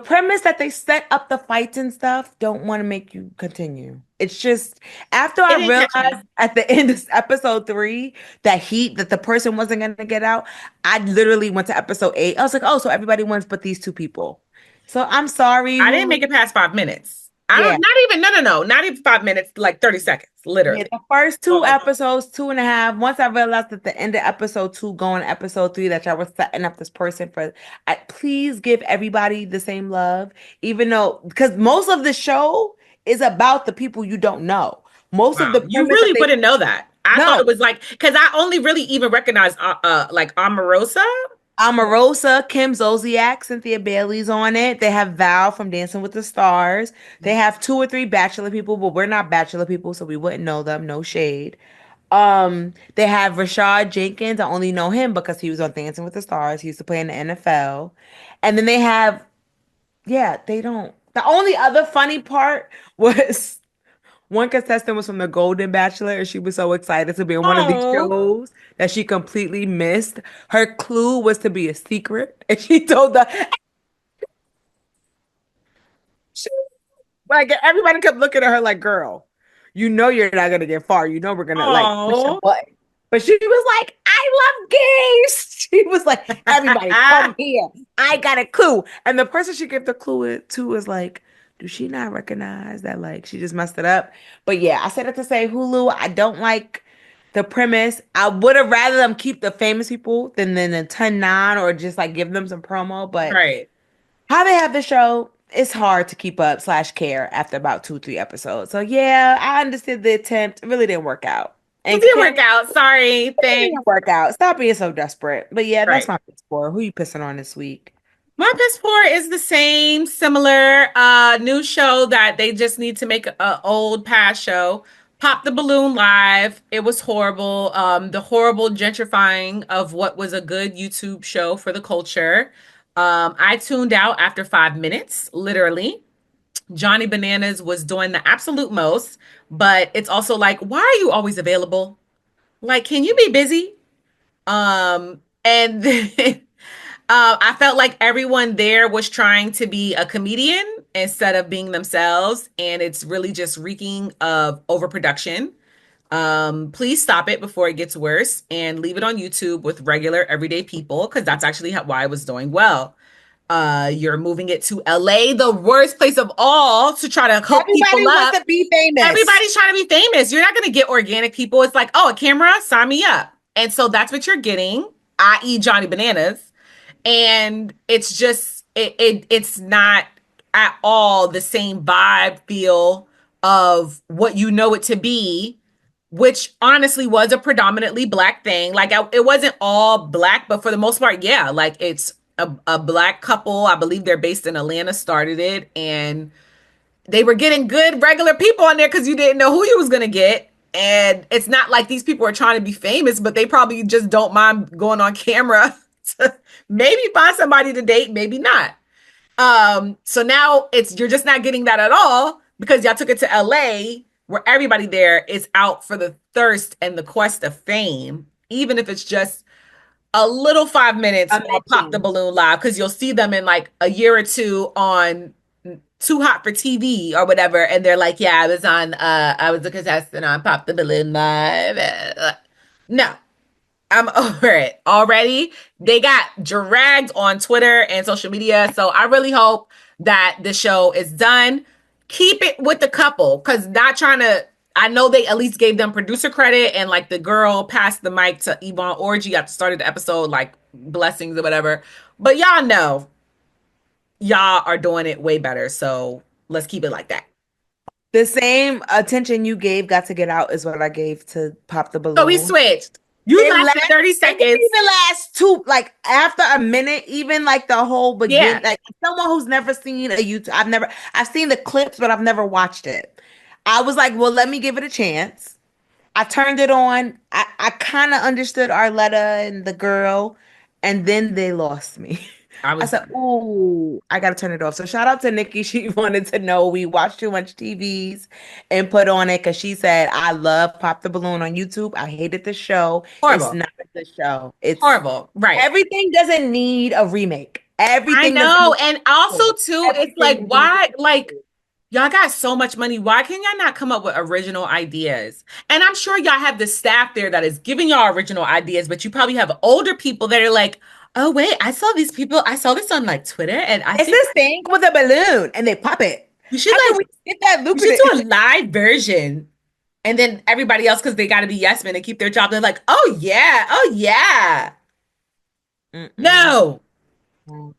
premise that they set up the fights and stuff don't want to make you continue. It's just after It I didn't catch me. realized at the end of episode 3 that the person wasn't gonna get out, I literally went to episode 8. I was like, oh, so everybody wins but these 2 people. So I'm sorry. I didn't make it past 5 minutes. I Yeah. don't, not even, no, not even 5 minutes, like 30 seconds, Yeah, literally. the first 2 Oh. episodes, 2.5. Once I realized at the end of episode 2, going to episode 3, that y'all were setting up this person for, please give everybody the same love, even though, because most of the show is about the people you don't know. Most of Wow. the You premise really that wouldn't know that. I thought no, it was like, because I only really even recognized like Omarosa. Omarosa, Kim Zolciak, Cynthia Bailey's on it. They have Val from Dancing with the Stars. They have 2 or 3 Bachelor people, but we're not Bachelor people, so we wouldn't know them. No shade. They have Rashad Jenkins. I only know him because he was on Dancing with the Stars. He used to play in the NFL. And then they have, yeah, they don't. The only other funny part was one contestant was from the Golden Bachelor, and she was so excited to be on one of these Oh, shows that she completely missed. Her clue was to be a secret, and she told the she, like everybody kept looking at her like, "Girl, you know you're not gonna get far. You know we're gonna like push a oh. button." But she was like, "I love games." She was like, "Everybody, come here. I got a clue." And the person she gave the clue to was like, "Do she not recognize that like she just messed it up?" But yeah, I said it to say Hulu. I don't like the premise. I would have rather them keep the famous people than the 10-9 or just like give them some promo. But Right. how they have the show, it's hard to keep up / care after about 2 3 episodes. So yeah, I understood the attempt. It really didn't work out. It And didn't Kim, work out. Sorry. it Thanks. didn't work out. Stop being so desperate. But yeah, that's Right. my pick score. Who you pissing on this week? My piss poor is the same, similar new show that they just need to make a old past show. Pop the Balloon Live. It was horrible. The horrible gentrifying of what was a good YouTube show for the culture. I tuned out after 5 minutes, literally. Johnny Bananas was doing the absolute most, but it's also like, why are you always available? Like, can you be busy? And then I felt like everyone there was trying to be a comedian instead of being themselves, and it's really just reeking of overproduction. Please stop it before it gets worse and leave it on YouTube with regular everyday people because that's actually why it was doing well. You're moving it to LA, the worst place of all, to try to hook Everybody people up. wants to be famous. Everybody's trying to be famous. You're not going to get organic people. It's like, oh, a camera, sign me up. And so that's what you're getting, i.e. Johnny Bananas. And it's just, it's not at all the same vibe, feel of what you know it to be, which honestly was a predominantly Black thing. Like, it wasn't all Black, but for the most part, yeah, like it's a Black couple. I believe they're based in Atlanta, started it. And they were getting good regular people on there because you didn't know who you was going to get. And it's not like these people are trying to be famous, but they probably just don't mind going on camera to maybe find somebody to date, maybe not. So now you're just not getting that at all because y'all took it to LA where everybody there is out for the thirst and the quest of fame, even if it's just a little 5 minutes on Pop the Balloon Live, because you'll see them in like a year or two on Too Hot for TV or whatever, and they're like, yeah, I was a contestant on Pop the Balloon Live. No, I'm over it already. They got dragged on Twitter and social media. So I really hope that the show is done. Keep it with the couple, because not trying to, I know they at least gave them producer credit, and like the girl passed the mic to Yvonne Orji at the start of the episode, like blessings or whatever. But y'all know y'all are doing it way better. So let's keep it like that. The same attention you gave Got to Get Out is what I gave to Pop the Balloon. So we switched. You lasted 30 seconds. Even last two, like after a minute, even like the whole beginning, like someone who's never seen a YouTube, I've seen the clips, but I've never watched it. I was like, well, let me give it a chance. I turned it on. I kind of understood Arletta and the girl, and then they lost me. I said, "Ooh, I gotta turn it off." So shout out to Nikki. She wanted to know we watched too much TVs and put on it because she said, "I love Pop the Balloon on YouTube. I hated the show. Horrible. It's not the show. It's horrible. Right? Everything doesn't need a remake. Everything. I know, and also too, it's like, why? Like, y'all got so much money. Why can y'all not come up with original ideas? And I'm sure y'all have the staff there that is giving y'all original ideas, but you probably have older people that are like, oh wait, I saw these people. I saw this on like Twitter, and it's this thing with a balloon, and they pop it. You should get that lucrative. You should do a live version, and then everybody else, because they got to be yes men and keep their job. They're like, oh yeah. Mm-mm. No. Mm.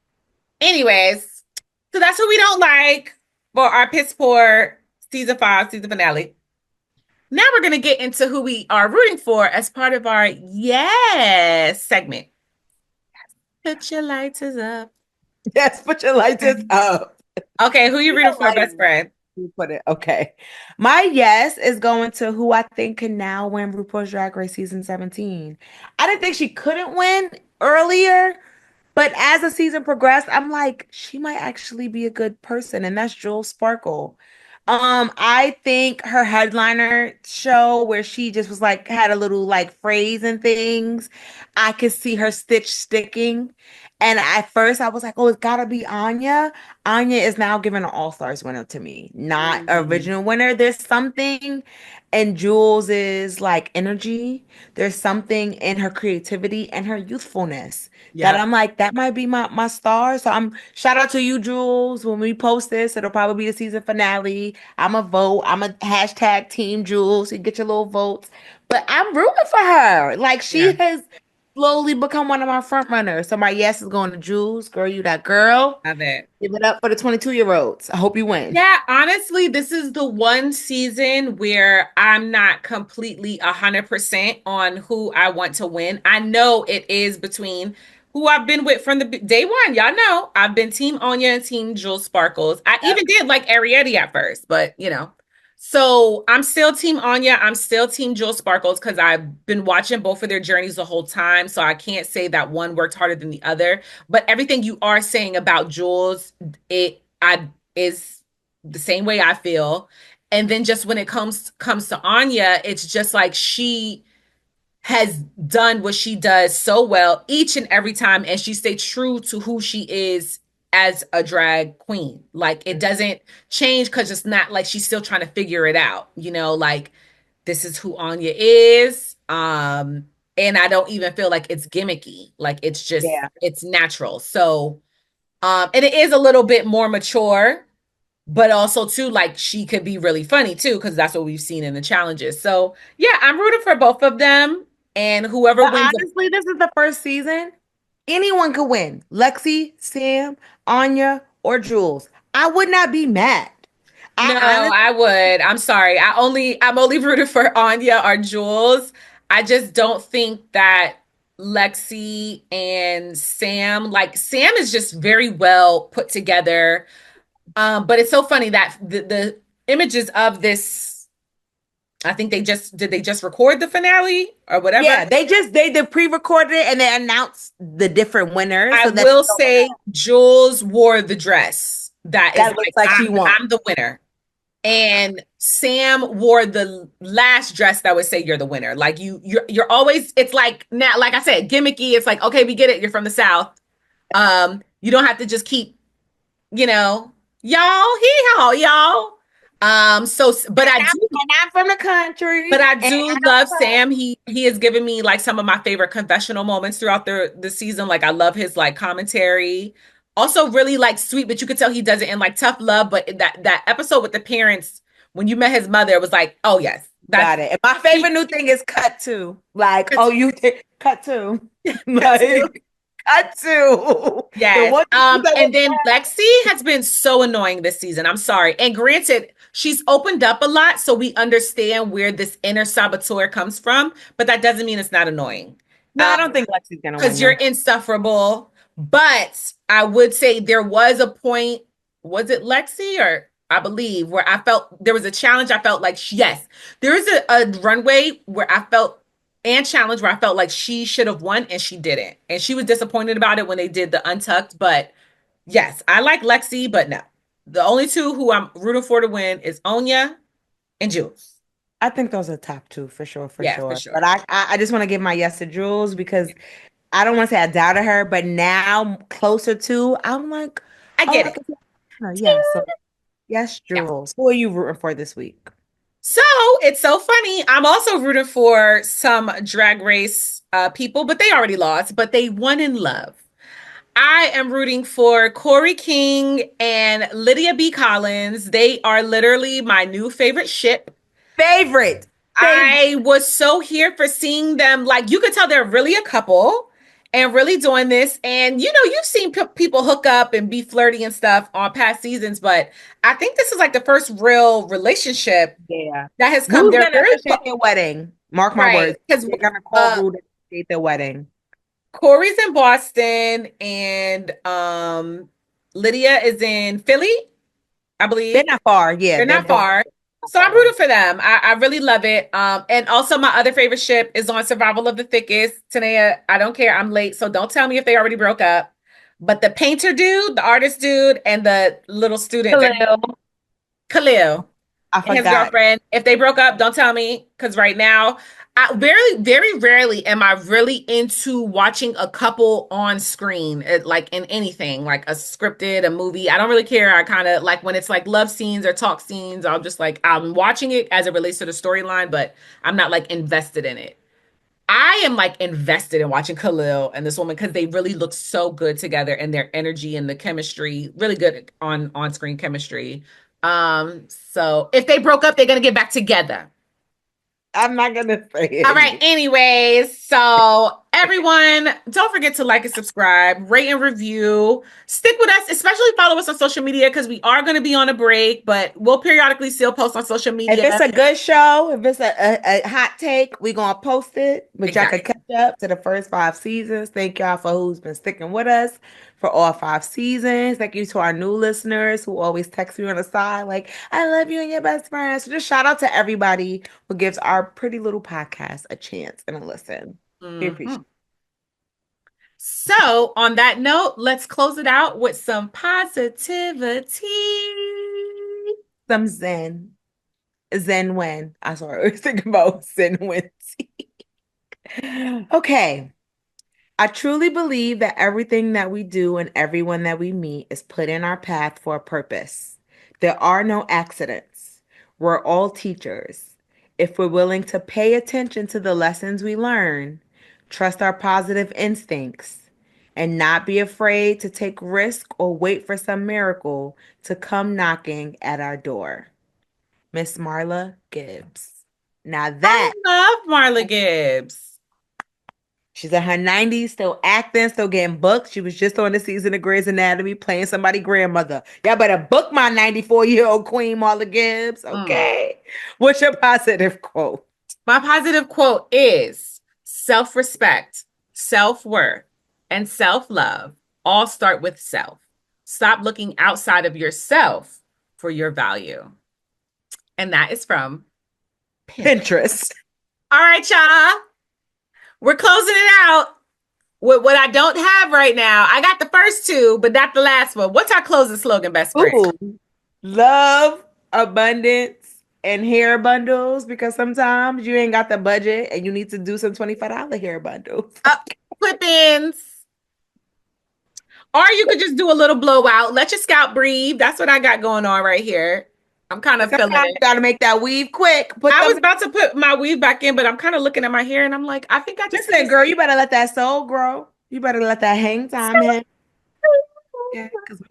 Anyways, so that's what we don't like for our piss poor season 5 season finale. Now we're gonna get into who we are rooting for as part of our yes segment. Put your lighters up. Yes, put your lighters up. Okay, who you rooting for, best friend? Put it. Okay. My yes is going to who I think can now win RuPaul's Drag Race season 17. I didn't think she couldn't win earlier, but as the season progressed, I'm like, she might actually be a good person, and that's Jewelz Sparkle. I think her headliner show where she just was like had a little like phrase and things, I could see her stitch sticking. And at first I was like, oh, it's gotta be Anya. Anya is now giving an All-Stars winner to me, not original winner. There's something in Jewelz is like energy. There's something in her creativity and her youthfulness that I'm like, that might be my star. So I'm shout out to you, Jewelz. When we post this, it'll probably be the season finale. I'm a vote. I'm a hashtag Team Jewelz. You get your little votes. But I'm rooting for her. Like she has slowly become one of my front runners. So my yes is going to Jewelz. Girl, you that girl. Love it. Give it up for the 22-year-olds. I hope you win. Yeah, honestly, this is the one season where I'm not completely 100% on who I want to win. I know it is between who I've been with from the day one. Y'all know I've been Team Anya and Team Jewelz Sparkles. I even did like Arietti at first, but you know. So I'm still Team Anya. I'm still Team Jewelz Sparkles because I've been watching both of their journeys the whole time. So I can't say that one worked harder than the other. But everything you are saying about Jewelz, is the same way I feel. And then just when it comes to Anya, it's just like she has done what she does so well each and every time, and she stayed true to who she is as a drag queen. Like it doesn't change because it's not like she's still trying to figure it out, you know, like this is who Anya is. And I don't even feel like it's gimmicky. Like it's just it's natural. So And it is a little bit more mature, but also too, like she could be really funny too, because that's what we've seen in the challenges. So yeah, I'm rooting for both of them. And whoever But wins, honestly, this is the first season. Anyone could win. Lexi, Sam, Anya, or Jules. I would not be mad. no, I honestly, I would. I'm sorry. I'm only rooting for Anya or Jules. I just don't think that Lexi and Sam, like Sam is just very well put together. But it's so funny that the images of this, I think they just record the finale or whatever. yeah, they pre-recorded it and they announced the different winners. I So that will say Jules wore the dress that is that looks like she won. I'm the winner. And Sam wore the last dress that would say you're the winner. Like you're always, it's like now, like I said, gimmicky. It's like, okay, we get it. You're from the South. You don't have to just keep, you know, y'all, hee haw, y'all. But I'm from the country. but I And do love Sam. He has given me like some of my favorite confessional moments throughout the season. Like I love his like commentary. Also really like sweet, but you could tell he does it in like tough love. But that episode with the parents, when you met his mother, it was like, oh yes, got it. And my favorite new thing is cut to. Like, oh, you cut to. Like, cut to. Yes. And then Lexi has been so annoying this season. I'm sorry. And granted, she's opened up a lot, so we understand where this inner saboteur comes from, but that doesn't mean it's not annoying. No, I don't think Lexi's gonna win. Because you're insufferable. But I would say there was a point, was it Lexi or I believe, where I felt there was a challenge. I felt like, yes, there is a runway where I felt and challenge where I felt like she should have won and she didn't. And she was disappointed about it when they did the untucked. But yes, I like Lexi, but no. The only two who I'm rooting for to win is Onya and Jules. I think those are top two for sure, for sure. For sure. But I just want to give my yes to Jules because I don't want to say I doubted her, but now closer to, I'm like, I get it. Yeah, so yes, Jules. Yeah. Who are you rooting for this week? So it's so funny. I'm also rooting for some drag race people, but they already lost, but they won in love. I am rooting for Kori King and Lydia B. Kollins. They are literally my new favorite ship. Favorite. I was so here for seeing them. Like you could tell they're really a couple and really doing this. And you know, you've seen people hook up and be flirty and stuff on past seasons, but I think this is like the first real relationship that has come. They're very fucking wedding. Mark my words. Because they're gonna call Rue to date their wedding. Kori's in Boston and Lydia is in Philly, I believe. They're not far. Yeah, they're not far. So I'm rooting for them. I really love it. And also my other favorite ship is on Survival of the Thickest. Tinaya, I don't care. I'm late, so don't tell me if they already broke up. But the painter dude, the artist dude, and the little student, Khalil, and his girlfriend. If they broke up, don't tell me, because right now, very rarely am I really into watching a couple on screen, like in anything, like a scripted, a movie. I don't really care. I kind of like when it's like love scenes or talk scenes. I'm just like, I'm watching it as it relates to the storyline, but I'm not like invested in it. I am like invested in watching Khalil and this woman because they really look so good together and their energy and the chemistry, really good on screen chemistry. So if they broke up, they're gonna get back together. I'm not gonna say it. All right. Anyways, so everyone, don't forget to like and subscribe, rate and review. Stick with us, especially follow us on social media because we are going to be on a break, but we'll periodically still post on social media. If it's a good show, if it's a hot take, we're gonna post it. But y'all can catch up to the first 5 seasons. Thank y'all for who's been sticking with us for all 5 seasons. Thank you to our new listeners who always text me on the side like, I love you and your best friend. So just shout out to everybody who gives our pretty little podcast a chance and a listen. We appreciate it. So on that note, let's close it out with some positivity. Some zen. Zen when. I'm sorry, I was thinking about zen when. Okay. I truly believe that everything that we do and everyone that we meet is put in our path for a purpose. There are no accidents. We're all teachers. If we're willing to pay attention to the lessons we learn, trust our positive instincts, and not be afraid to take risk or wait for some miracle to come knocking at our door. Miss Marla Gibbs. Now that I love Marla Gibbs. she's in her 90s, still acting, still getting booked. She was just on the season of Grey's Anatomy playing somebody's grandmother. Y'all better book my 94-year-old queen, Marla Gibbs. Okay. What's your positive quote? My positive quote is self-respect, self-worth, and self-love all start with self. Stop looking outside of yourself for your value. And that is from Pinterest. All right, y'all. We're closing it out with what I don't have right now. I got the first two, but not the last one. What's our closing slogan, best friend? Ooh, love, abundance, and hair bundles, because sometimes you ain't got the budget and you need to do some $25 hair bundles. Clip-ins. Or you could just do a little blowout. Let your scalp breathe. That's what I got going on right here. I'm kind of feeling it. You got to make that weave quick. I was about to put my weave back in, but I'm kind of looking at my hair and I'm like, I think I just listen, girl, you better let that soul grow. You better let that hang time in. Yeah, because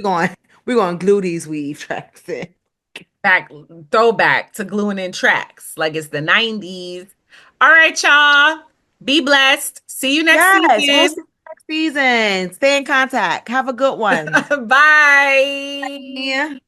we're going to glue these weave tracks in. Throwback to gluing in tracks like it's the 90s. All right, y'all. Be blessed. See you next season. We'll see you next season. Stay in contact. Have a good one. Bye. Yeah.